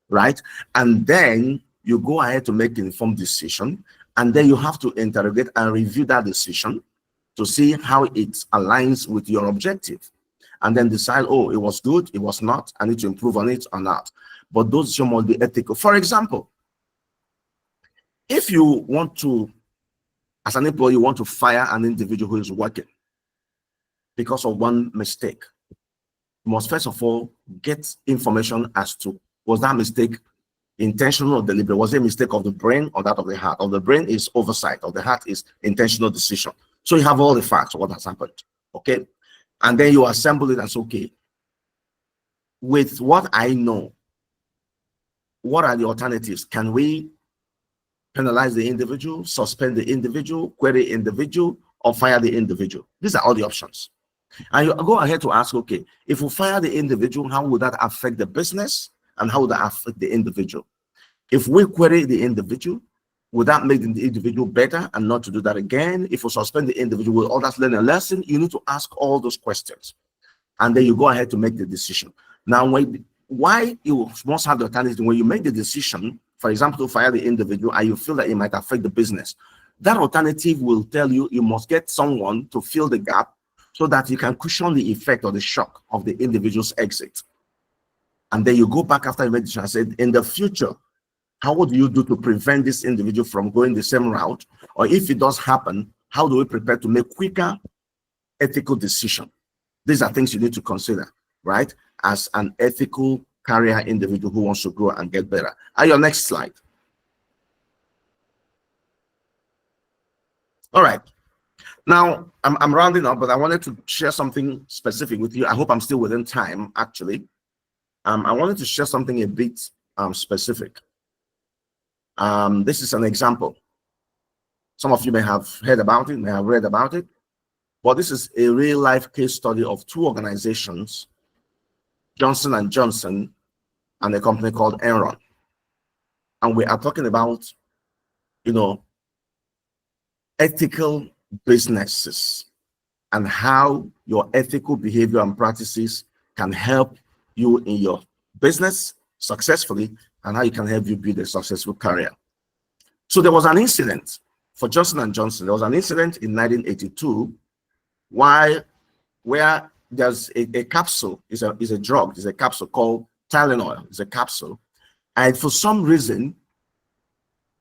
right? And then you go ahead to make an informed decision, and then you have to interrogate and review that decision to see how it aligns with your objective, and then decide, oh, it was good, it was not, I need to improve on it or not. But those decisions must be ethical. For example, if you want to, as an employee, you want to fire an individual who is working because of one mistake, you must first of all get information as to, was that mistake intentional or deliberate? Was it a mistake of the brain or that of the heart? Of the brain is oversight, of the heart is intentional decision. So you have all the facts of what has happened, okay? And then you assemble it as, okay, with what I know, what are the alternatives? Can we penalize the individual, suspend the individual, query the individual, or fire the individual? These are all the options. And you go ahead to ask, okay, if we fire the individual, how would that affect the business? And how would that affect the individual? If we query the individual, would that make the individual better and not to do that again? If we suspend the individual, will others learn a lesson? You need to ask all those questions. And then you go ahead to make the decision. Now, why you must have the alternative when you make the decision, for example, to fire the individual, and you feel that it might affect the business, that alternative will tell you you must get someone to fill the gap so that you can cushion the effect or the shock of the individual's exit. And then you go back after you make the decision and say, in the future, how would you do to prevent this individual from going the same route? Or if it does happen, how do we prepare to make quicker ethical decision? These are things you need to consider, right? As an ethical career individual who wants to grow and get better. Your next slide. All right. Now, I'm rounding up, but I wanted to share something specific with you. I hope I'm still within time, actually. I wanted to share something a bit specific. This is an example. Some of you may have heard about it, may have read about it, but this is a real-life case study of two organizations, Johnson & Johnson and a company called Enron. And we are talking about, ethical businesses and how your ethical behavior and practices can help you in your business successfully and how you can help you build a successful career. So there was an incident for Johnson & Johnson. There was an incident in 1982 where there's a capsule, is a drug, is a capsule called Tylenol, is a capsule. And for some reason,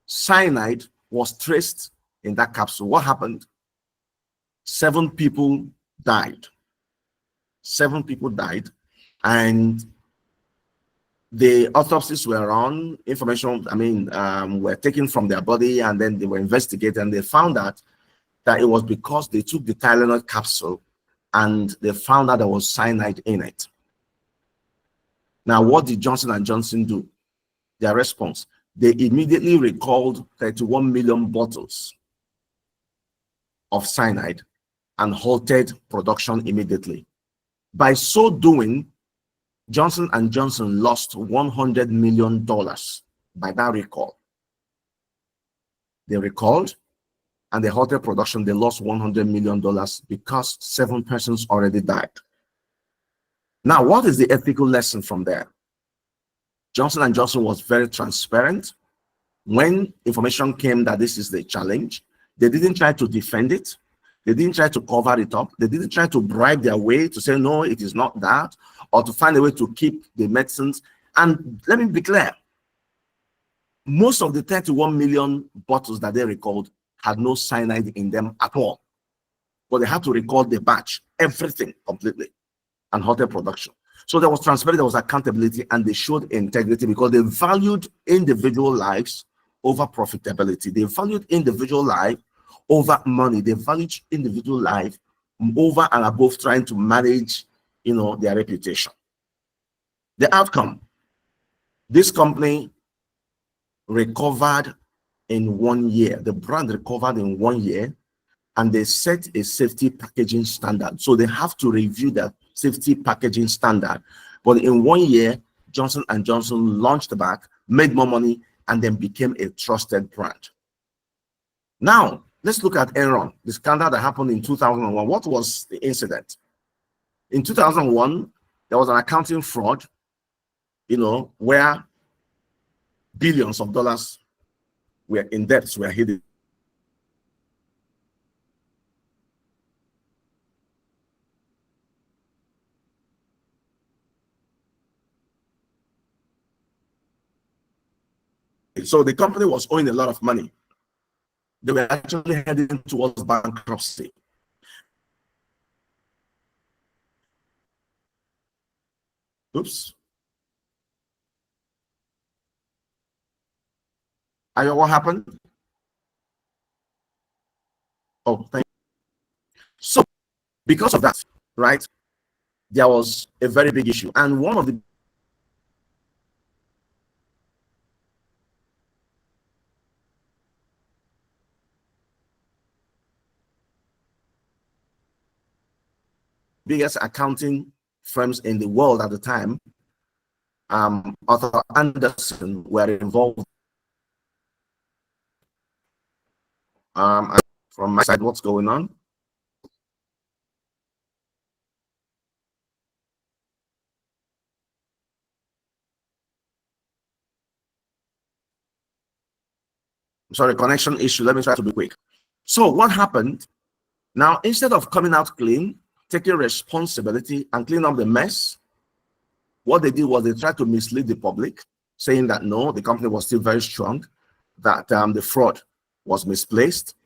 cyanide was traced in that capsule. What happened? 7 people died. 7 people died, and the autopsies were on. Information, were taken from their body, and then they were investigated, and they found out that it was because they took the Tylenol capsule, and they found out there was cyanide in it. Now, what did Johnson & Johnson do? Their response: they immediately recalled 31 million bottles of cyanide and halted production immediately. By so doing, Johnson & Johnson lost $100 million by that recall. They recalled and they halted production. They lost $100 million because 7 persons already died. Now, what is the ethical lesson from there? Johnson & Johnson was very transparent. When information came that this is the challenge, they didn't try to defend it. They didn't try to cover it up. They didn't try to bribe their way to say, no, it is not that, or to find a way to keep the medicines. And let me be clear, most of the 31 million bottles that they recalled had no cyanide in them at all. But they had to record the batch, everything completely, and hotel production. So there was transparency, there was accountability, and they showed integrity because they valued individual lives over profitability. They valued individual life over money. They valued individual life over and above trying to manage, their reputation. The outcome, this company recovered in 1 year. The brand recovered in 1 year, and they set a safety packaging standard. So they have to review that safety packaging standard. But in 1 year, Johnson & Johnson launched back, made more money, and then became a trusted brand. Now, let's look at Enron, the scandal that happened in 2001. What was the incident? In 2001, there was an accounting fraud, where billions of dollars were in debts were hidden. So the company was owing a lot of money. They were actually heading towards bankruptcy. Oops. What happened? Oh, thank you. So because of that, right, there was a very big issue. And one of the biggest accounting firms in the world at the time, Arthur Anderson, were involved. From my side, what's going on? Sorry, connection issue. Let me try to be quick. So what happened? Now, instead of coming out clean, taking responsibility and clean up the mess, what they did was they tried to mislead the public, saying that no, the company was still very strong, that the fraud was misplaced.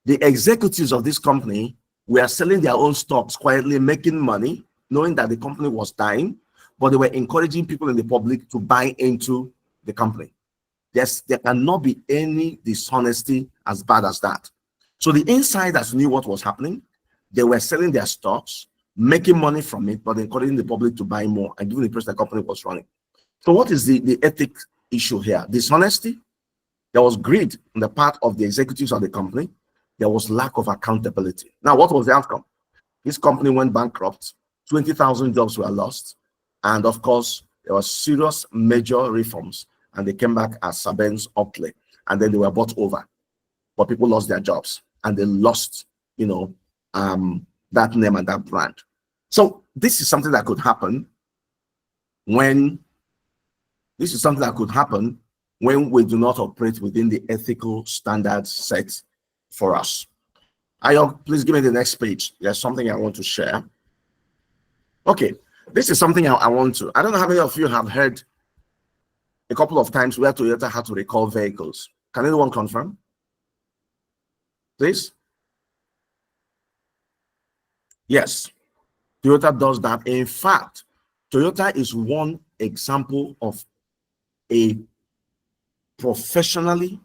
The executives of this company were selling their own stocks quietly, making money, knowing that the company was dying, but they were encouraging people in the public to buy into the company. There cannot be any dishonesty as bad as that. So the insiders knew what was happening. They were selling their stocks, making money from it, but encouraging the public to buy more and giving the price the company was running. So what is the ethics issue here? Dishonesty. There was greed on the part of the executives of the company. There was lack of accountability. Now, what was the outcome? This company went bankrupt. 20,000 jobs were lost. And of course, there was serious major reforms. And they came back as Sarbanes-Oxley. And then they were bought over. But people lost their jobs. And they lost, that name and that brand. So this is something that could happen when we do not operate within the ethical standards set for us. Ayo, please give me the next page. There's something I want to share. Okay, this is something I don't know how many of you have heard a couple of times where Toyota had to recall vehicles. Can anyone confirm? Please? Yes, Toyota does that. In fact, Toyota is one example of a professionally,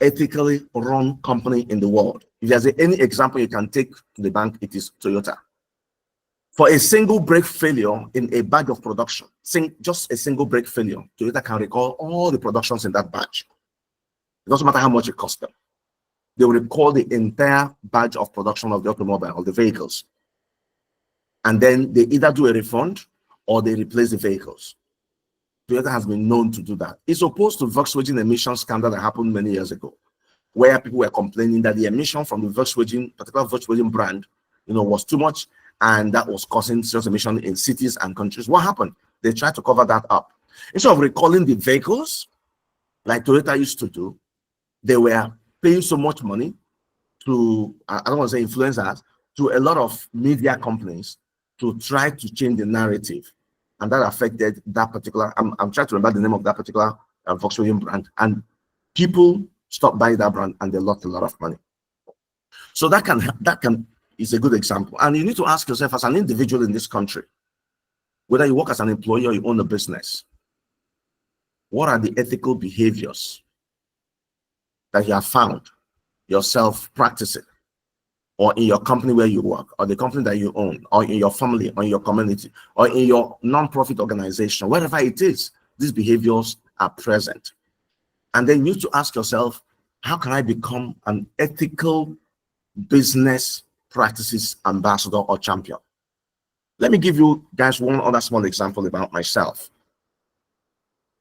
ethically run company in the world. If there's any example you can take to the bank, it is Toyota. For a single brake failure in a batch of production, just a single brake failure, Toyota can recall all the productions in that batch. It doesn't matter how much it costs them. They will recall the entire batch of production of the automobile, of the vehicles. And then they either do a refund or they replace the vehicles. Toyota has been known to do that. It's opposed to Volkswagen emission scandal that happened many years ago, where people were complaining that the emission from the particular Volkswagen brand, was too much, and that was causing serious emission in cities and countries. What happened? They tried to cover that up. Instead of recalling the vehicles, like Toyota used to do, they were paying so much money to, I don't want to say influencers, to a lot of media companies to try to change the narrative. And that affected that particular, I'm trying to remember the name of that particular Volkswagen brand. And People stopped buying that brand and they lost a lot of money. So that can is a good example. And you need to ask yourself as an individual in this country, whether you work as an employee or you own a business, what are the ethical behaviors that you have found yourself practicing, or in your company where you work, or the company that you own, or in your family, or in your community, or in your non-profit organization, wherever it is, these behaviors are present. And then you need to ask yourself, how can I become an ethical business practices ambassador or champion? Let me give you guys one other small example about myself.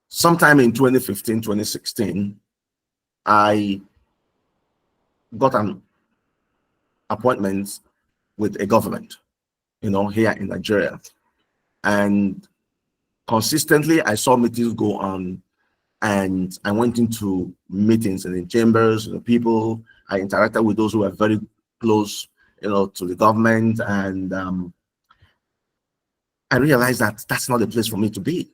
Sometime in 2015, 2016, I got an appointment with a government, here in Nigeria. And consistently, I saw meetings go on, and I went into meetings and in chambers, people. I interacted with those who were very close, to the government, and I realized that that's not the place for me to be.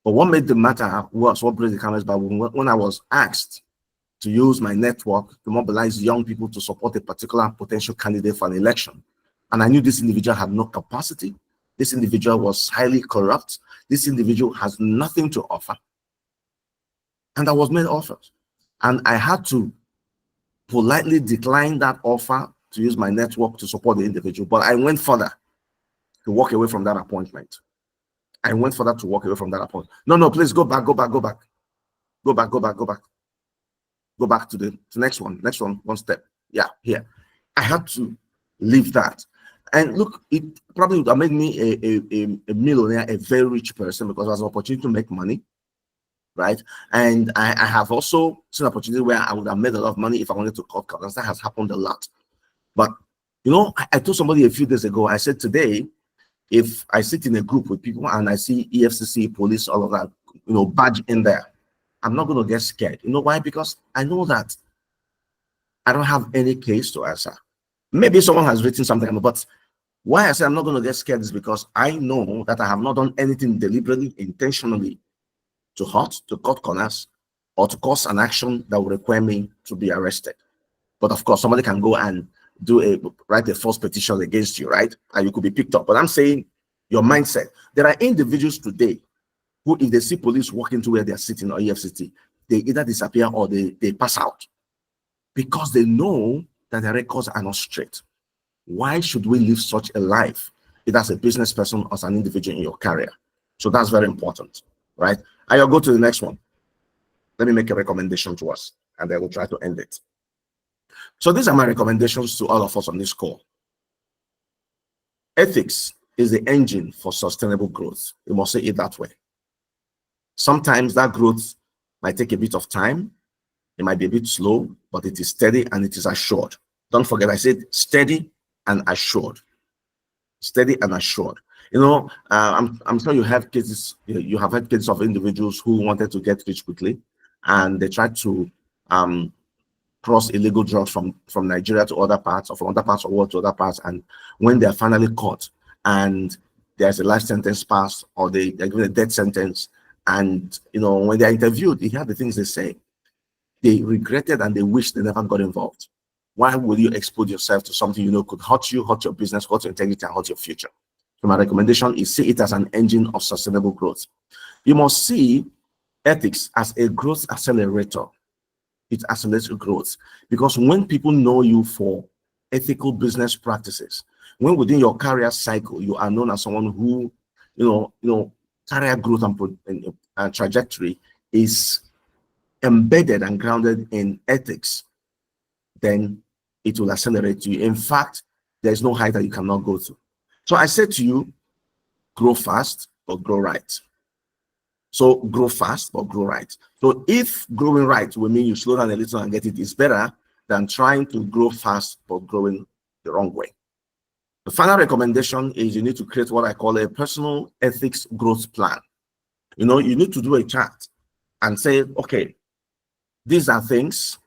But what made the matter worse, what broke the camel's back, when I was asked to use my network to mobilize young people to support a particular potential candidate for an election. And I knew this individual had no capacity. This individual was highly corrupt. This individual has nothing to offer. And I was made offers. And I had to politely decline that offer to use my network to support the individual. But I went further to walk away from that appointment. I went further to walk away from that appointment. No, please go back. Go back to the next one, one step. Yeah, here. I had to leave that. And look, it probably would have made me a millionaire, a very rich person, because it was an opportunity to make money, right? And I have also seen an opportunity where I would have made a lot of money if I wanted to cut corners. That has happened a lot. But, I told somebody a few days ago, I said today, if I sit in a group with people and I see EFCC, police, all of that, badge in there, I'm not going to get scared. You know why? Because I know that I don't have any case to answer. Maybe someone has written something, but why I say I'm not going to get scared is because I know that I have not done anything deliberately, intentionally to hurt, to cut corners, or to cause an action that will require me to be arrested. But of course, somebody can go and write a false petition against you, right? And you could be picked up. But I'm saying your mindset. There are individuals today who, if they see police walking to where they're sitting or EFCT, they either disappear or they pass out because they know that their records are not straight. Why should we live such a life, either as a business person or as an individual in your career? So that's very important, right? I'll go to the next one. Let me make a recommendation to us, and then we'll try to end it. So these are my recommendations to all of us on this call. Ethics is the engine for sustainable growth. We must say it that way. Sometimes that growth might take a bit of time. It might be a bit slow, but it is steady and it is assured. Don't forget, I said steady and assured. Steady and assured. I'm sure you have cases. You have had cases of individuals who wanted to get rich quickly, and they tried to cross illegal drugs from Nigeria to other parts, or from other parts of the world to other parts. And when they are finally caught and there's a life sentence passed, or they're given a death sentence, and when they're interviewed, you hear the things they say. They regretted and they wish they never got involved. Why will you expose yourself to something could hurt you, hurt your business, hurt your integrity, and hurt your future? So my recommendation is see it as an engine of sustainable growth. You must see ethics as a growth accelerator. It accelerates growth, because when people know you for ethical business practices, when within your career cycle you are known as someone who career growth and trajectory is embedded and grounded in ethics, then it will accelerate you. In fact, there's no height that you cannot go to. So I said to you, grow fast or grow right. So grow fast or grow right. So if growing right will mean you slow down a little and get it, it's better than trying to grow fast but growing the wrong way. The final recommendation is you need to create what I call a personal ethics growth plan. You need to do a chart and say, okay, these are things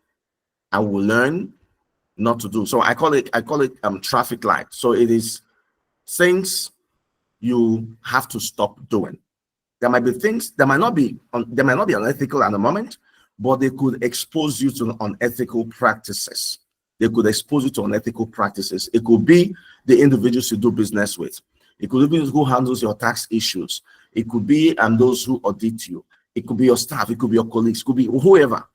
I will learn not to do. So I call it traffic light. So it is things you have to stop doing. There might be things that might not be unethical at the moment, but they could expose you to unethical practices. They could expose you to unethical practices. It could be the individuals you do business with. It could be who handles your tax issues. It could be those who audit you. It could be your staff. It could be your colleagues. It could be whoever.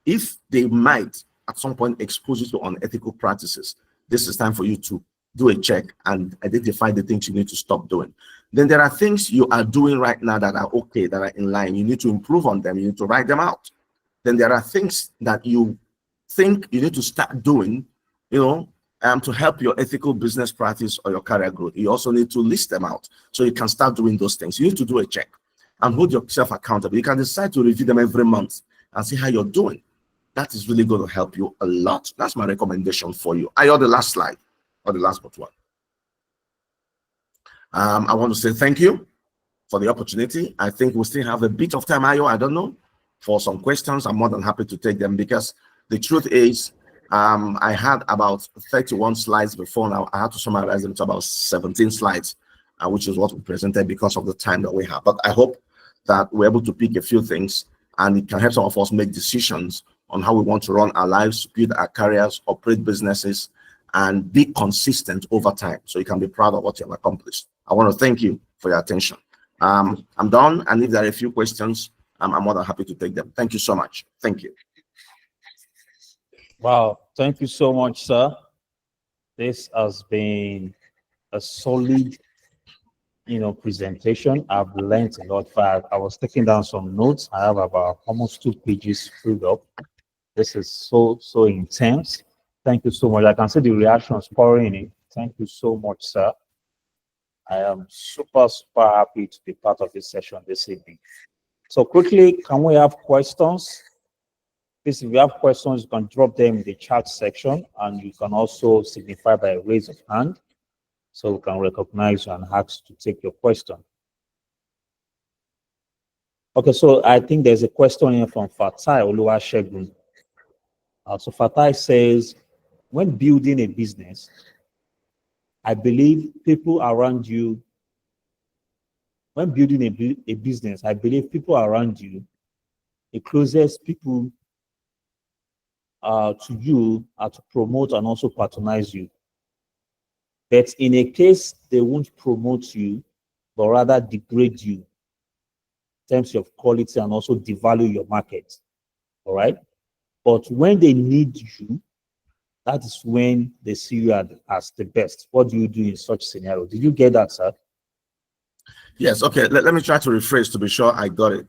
If they might at some point expose you to unethical practices, this is time for you to do a check and identify the things you need to stop doing. Then there are things you are doing right now that are okay, that are in line. You need to improve on them. You need to write them out. Then there are things that you think you need to start doing, to help your ethical business practice or your career growth. You also need to list them out so you can start doing those things. You need to do a check and hold yourself accountable. You can decide to review them every month and see how you're doing. That is really going to help you a lot. That's my recommendation for you. I on the last slide, or the last but one. I want to say thank you for the opportunity. I think we still have a bit of time, Ayo, I don't know, for some questions. I'm more than happy to take them, because the truth is, I had about 31 slides before. Now I had to summarize them to about 17 slides, which is what we presented because of the time that we have. But I hope that we're able to pick a few things, and it can help some of us make decisions on how we want to run our lives, build our careers, operate businesses, and be consistent over time, so you can be proud of what you have accomplished. I want to thank you for your attention. I'm done, and if there are a few questions, I'm more than happy to take them. Thank you so much. Thank you. Wow, thank you so much, sir. This has been a solid, presentation. I've learned a lot. I was taking down some notes. I have about almost 2 pages filled up. This is so intense. Thank you so much. I can see the reactions pouring in. Thank you so much, sir. I am super happy to be part of this session this evening. So quickly, can we have questions? Please, if you have questions, you can drop them in the chat section, and you can also signify by a raise of hand, so we can recognize you and ask to take your question. Okay, so I think there's a question here from Fatai Oluwasegun. So Fatai says, when building a business, I believe people around you, the closest people to you are to promote and also patronize you. But in a case, they won't promote you, but rather degrade you in terms of quality and also devalue your market. All right? But when they need you, that is when they see you as the best. What do you do in such scenario? Did you get that, sir? Yes. Okay. Let me try to rephrase to be sure I got it.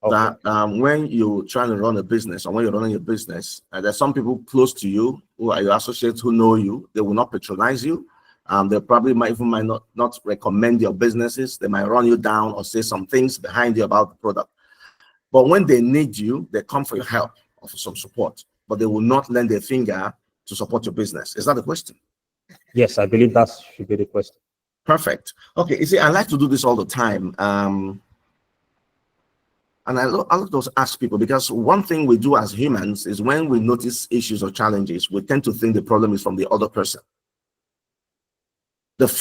Okay. That when you're trying to run a business, or when you're running a business, there's some people close to you who are your associates who know you. They will not patronize you. They probably might not recommend your businesses. They might run you down or say some things behind you about the product. But when they need you, they come for your help or for some support. But they will not lend their finger to support your business. Is that the question? Yes, I believe that should be the question. Perfect. Okay, you see, I like to do this all the time. And I love to ask people, because one thing we do as humans is when we notice issues or challenges, we tend to think the problem is from the other person.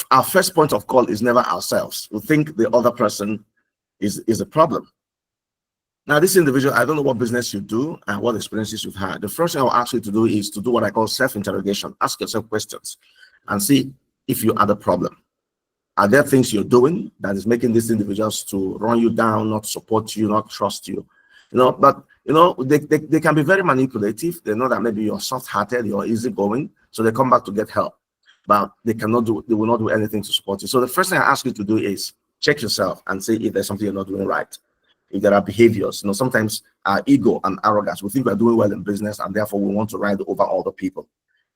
Our first point of call is never ourselves. We think the other person is a problem. Now, this individual, I don't know what business you do and what experiences you've had. The first thing I'll ask you to do is to do what I call self-interrogation. Ask yourself questions and see if you are the problem. Are there things you're doing that is making these individuals to run you down, not support you, not trust you? But they can be very manipulative. They know that maybe you're soft-hearted, you're easygoing, so they come back to get help. But they will not do anything to support you. So the first thing I ask you to do is check yourself and see if there's something you're not doing right. If there are behaviors, sometimes our ego and arrogance, we think we're doing well in business, and therefore we want to ride over other people.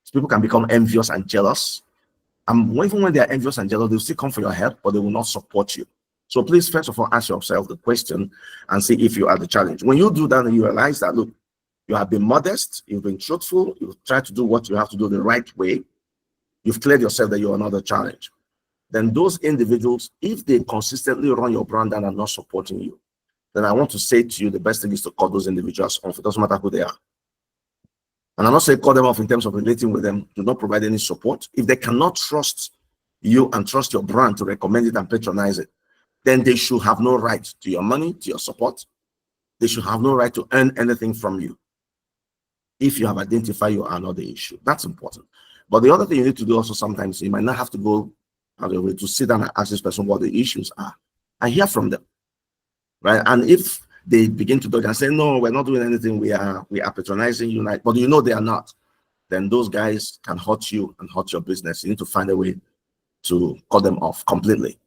So people can become envious and jealous. And even when they are envious and jealous, they'll still come for your help, but they will not support you. So please, first of all, ask yourself the question and see if you are the challenge. When you do that and you realize that, look, you have been modest, you've been truthful, you've tried to do what you have to do the right way, you've cleared yourself that you're another challenge. Then those individuals, if they consistently run your brand down and not supporting you, then I want to say to you, the best thing is to cut those individuals off. It doesn't matter who they are. And I'm not saying cut them off in terms of relating with them. Do not provide any support. If they cannot trust you and trust your brand to recommend it and patronize it, then they should have no right to your money, to your support. They should have no right to earn anything from you if you have identified you are not the issue. That's important. But the other thing you need to do also sometimes, you might not have to go out of the way to sit down and ask this person what the issues are and hear from them, right? And if they begin to dodge and say, no, we're not doing anything, we are patronizing you, but you know they are not, then those guys can hurt you and hurt your business. You need to find a way to cut them off completely.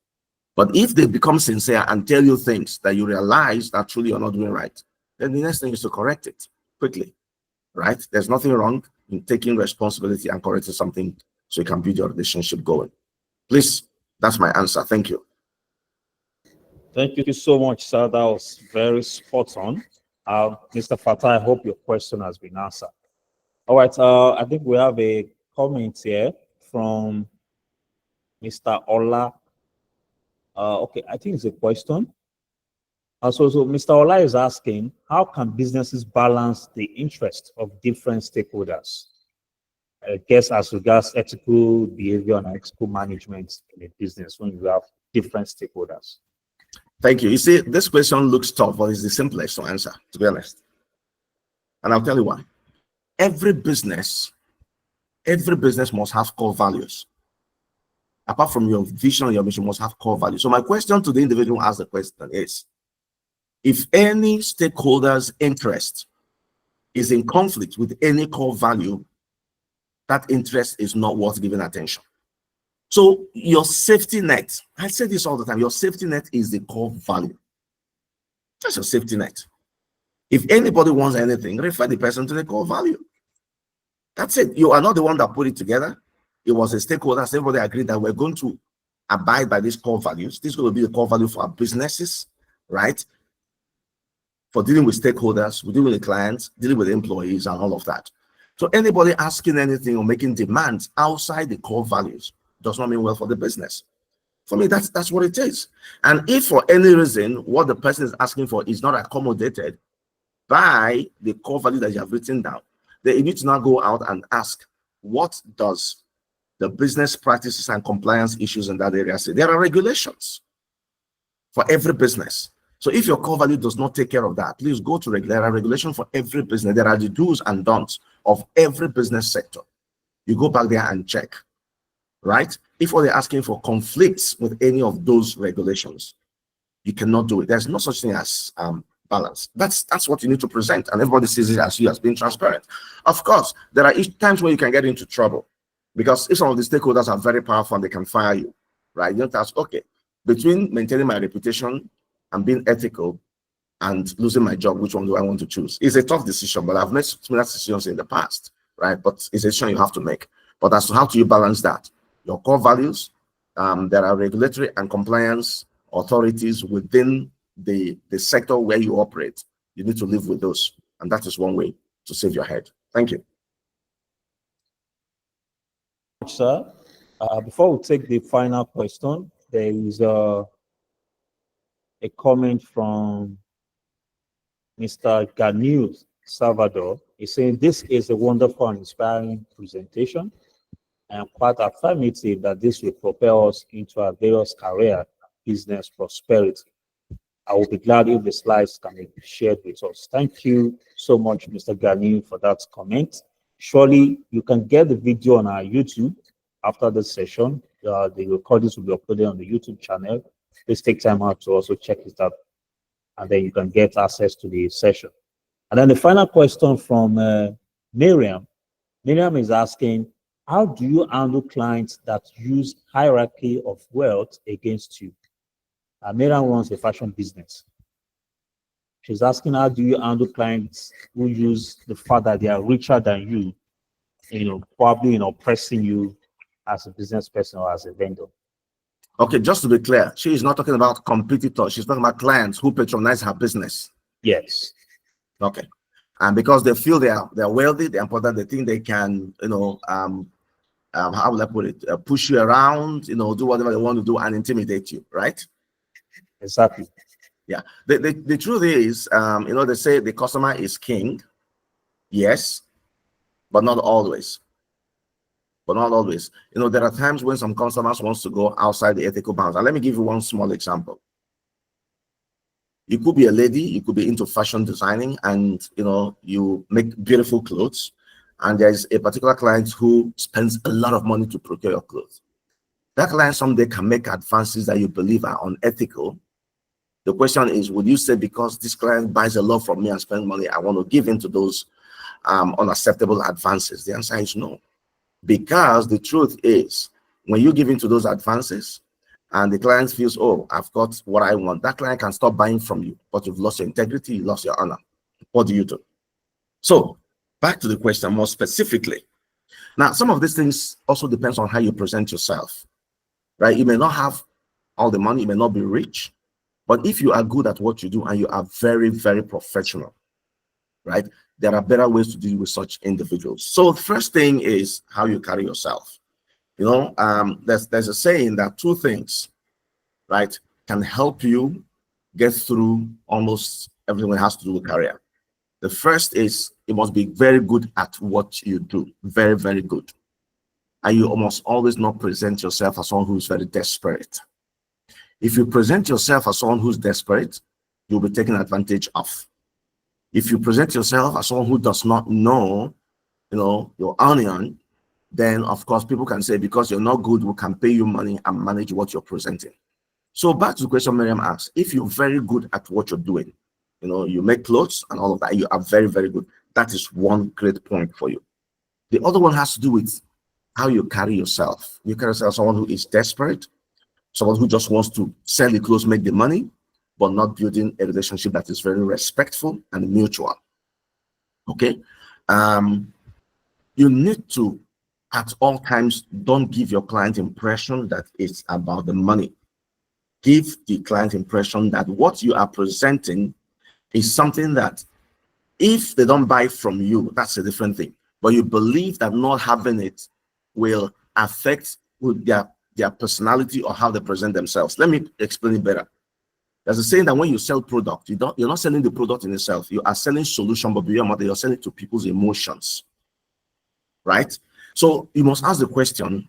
But if they become sincere and tell you things that you realize that truly you're not doing right, then the next thing is to correct it quickly, right? There's nothing wrong in taking responsibility and correcting something so you can build your relationship going. Please, that's my answer. Thank you. Thank you so much, sir. That was very spot on. Mr. Fatah, I hope your question has been answered. All right, I think we have a comment here from Mr. Ola. Okay, I think it's a question. So Mr. Ola is asking, how can businesses balance the interest of different stakeholders? I guess as regards ethical behavior and ethical management in a business when you have different stakeholders. Thank you. You see, this question looks tough, but it's the simplest to answer, to be honest. And I'll tell you why. Every business must have core values. Apart from your vision, your mission must have core values. So my question to the individual who asked the question is, if any stakeholder's interest is in conflict with any core value, that interest is not worth giving attention. So your safety net, I say this all the time, your safety net is the core value. That's your safety net. If anybody wants anything, refer the person to the core value. That's it. You are not the one that put it together. It was a stakeholder. Everybody agreed that we're going to abide by these core values. This is going to be the core value for our businesses, right? For dealing with stakeholders, we're dealing with clients, dealing with employees, and all of that. So anybody asking anything or making demands outside the core values does not mean well for the business. For me, that's what it is. And if for any reason what the person is asking for is not accommodated by the core value that you have written down, then you need to now go out and ask, what does the business practices and compliance issues in that area say? There are regulations for every business. So if your core value does not take care of that, please go to there are regulations for every business. There are the do's and don'ts of every business sector. You go back there and check, right? If what they're asking for conflicts with any of those regulations, you cannot do it. There's no such thing as balance. That's what you need to present, and everybody sees it as you as being transparent. Of course, there are times where you can get into trouble because if some of the stakeholders are very powerful and they can fire you, right? You have to ask, okay, between maintaining my reputation and being ethical and losing my job, which one do I want to choose? It's a tough decision, but I've made similar decisions in the past, right? But it's a decision you have to make. But as to how do you balance that? Your core values, there are regulatory and compliance authorities within the sector where you operate. You need to live with those. And that is one way to save your head. Thank you. Sir, before we take the final question, there is a comment from Mr. Ganil Salvador. He's saying, this is a wonderful and inspiring presentation. I am quite affirmative that this will propel us into our various career, business prosperity. I will be glad if the slides can be shared with us. Thank you so much, Mr. Ganil, for that comment. Surely you can get the video on our YouTube after the session. The recordings will be uploaded on the YouTube channel. Please take time out to also check it out, and then you can get access to the session. And then the final question from Miriam. Miriam is asking, how do you handle clients that use hierarchy of wealth against you? Miriam runs a fashion business. She's asking, how do you handle clients who use the fact that they are richer than you, probably oppressing you as a business person or as a vendor? Okay, just to be clear, she is not talking about competitors. She's talking about clients who patronize her business. Yes. Okay. And because they feel they're wealthy, they're important, they think they can, how will I put it, push you around, do whatever they want to do and intimidate you, right? Exactly. Yeah. The truth is, they say the customer is king. Yes, but not always. There are times when some customers wants to go outside the ethical bounds. And let me give you one small example. You could be a lady, you could be into fashion designing, and you make beautiful clothes. And there's a particular client who spends a lot of money to procure your clothes. That client someday can make advances that you believe are unethical. The question is, would you say because this client buys a lot from me and spends money, I want to give in to those unacceptable advances? The answer is no. Because the truth is, when you give in to those advances and the client feels, oh, I've got what I want, that client can stop buying from you, but you've lost your integrity, you lost your honor. What do you do? So back to the question more specifically. Now, some of these things also depends on how you present yourself, right? You may not have all the money, you may not be rich, but if you are good at what you do and you are very, very professional, right? There are better ways to deal with such individuals. So the first thing is how you carry yourself. There's a saying that two things, right, can help you get through almost everything that has to do with career. The first is you must be very good at what you do, very, very good. And you must always not present yourself as someone who's very desperate. If you present yourself as someone who's desperate, you'll be taken advantage of. If you present yourself as someone who does not know, your onion, then of course people can say because you're not good, we can pay you money and manage what you're presenting. So back to the question Miriam asked, if you're very good at what you're doing, you make clothes and all of that, you are very, very good. That is one great point for you. The other one has to do with how you carry yourself. You carry yourself as someone who is desperate, someone who just wants to sell the clothes, make the money, but not building a relationship that is very respectful and mutual. Okay. You need to, at all times, don't give your client impression that it's about the money. Give the client impression that what you are presenting is something that if they don't buy from you, that's a different thing. But you believe that not having it will affect their personality or how they present themselves. Let me explain it better. There's a saying that when you sell product, you're not selling the product in itself. You are selling solution, but beyond that, you're selling to people's emotions. Right? So you must ask the question,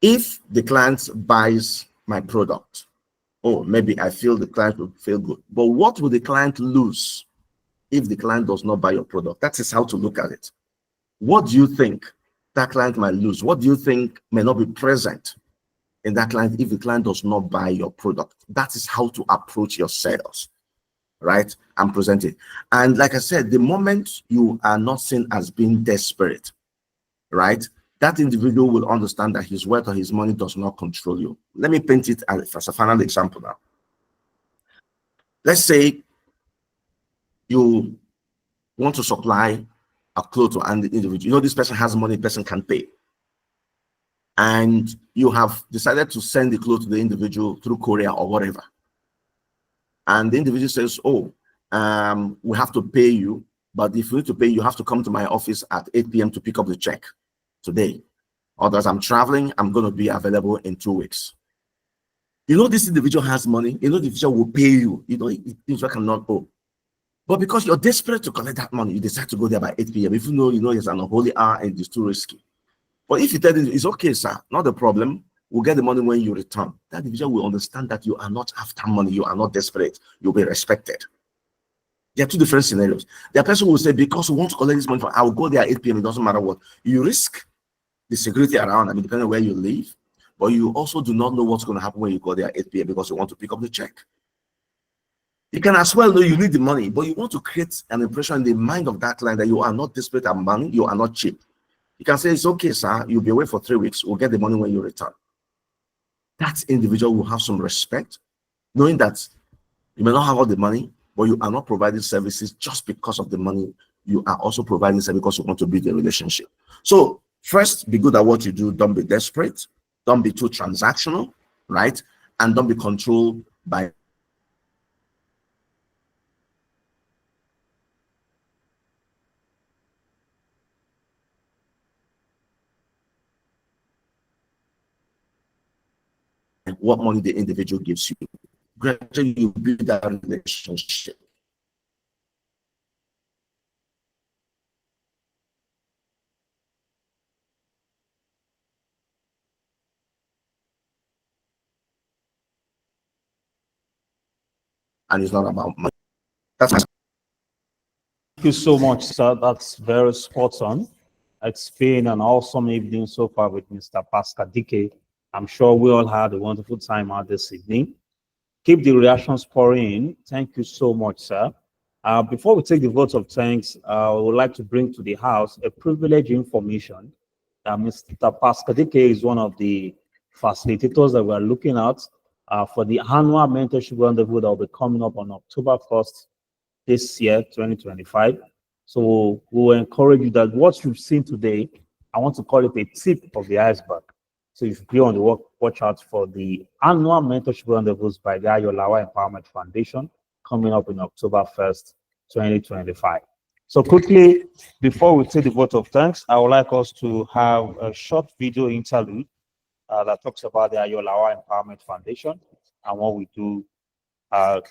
if the client buys my product, oh, maybe I feel the client will feel good. But what will the client lose if the client does not buy your product? That is how to look at it. What do you think that client might lose? What do you think may not be present in that client if the client does not buy your product? That is how to approach your sales, right? And present it. And like I said, the moment you are not seen as being desperate, right, that individual will understand that his wealth or his money does not control you. Let me paint it as a final example now. Let's say you want to supply a clothes to an individual. This person has money, person can pay. And you have decided to send the clothes to the individual through courier or whatever. And the individual says, oh, we have to pay you, but if you need to pay, you have to come to my office at 8 p.m. to pick up the check today. Otherwise, I'm traveling, I'm going to be available in 2 weeks. This individual has money, the individual will pay you, the individual cannot owe. But because you're desperate to collect that money, you decide to go there by 8 p.m. If you know it's an unholy hour and it's too risky. But if you tell them, it's okay, sir, not a problem, we'll get the money when you return, that individual will understand that you are not after money, you are not desperate, you'll be respected. There are two different scenarios. The person will say, because we want to collect this money, I'll go there at 8 p.m., it doesn't matter what. You risk the security around, depending on where you live, but you also do not know what's going to happen when you go there at 8 p.m. because you want to pick up the check. You can as well know you need the money, but you want to create an impression in the mind of that client that you are not desperate at money, you are not cheap. You can say, it's okay, sir, you'll be away for 3 weeks, we'll get the money when you return. That individual will have some respect, knowing that you may not have all the money, but you are not providing services just because of the money. You are also providing services because you want to build a relationship. So first, be good at what you do. Don't be desperate. Don't be too transactional, right? And don't be controlled by what money the individual gives you. Gradually, you build that relationship. and it's not about money. That's my Thank you so much, sir. That's very spot on. It's been an awesome evening so far with Mr. Pascal Dike. I'm sure we all had a wonderful time out this evening. Keep the reactions pouring in. Thank you so much, sir. Before we take the vote of thanks, I would like to bring to the House a privileged information. Mr. Pascal Dike is one of the facilitators that we're looking at for the annual Mentorship Rendezvous that will be coming up on October 1st this year, 2025. So we'll encourage you that what you've seen today, I want to call it a tip of the iceberg. So if you be on the watch out for the annual Mentorship Rendezvous by the Ayolawa Empowerment Foundation coming up in October 1st, 2025. So quickly, before we take the vote of thanks, I would like us to have a short video interlude that talks about the Ayolawa Empowerment Foundation and what we do, the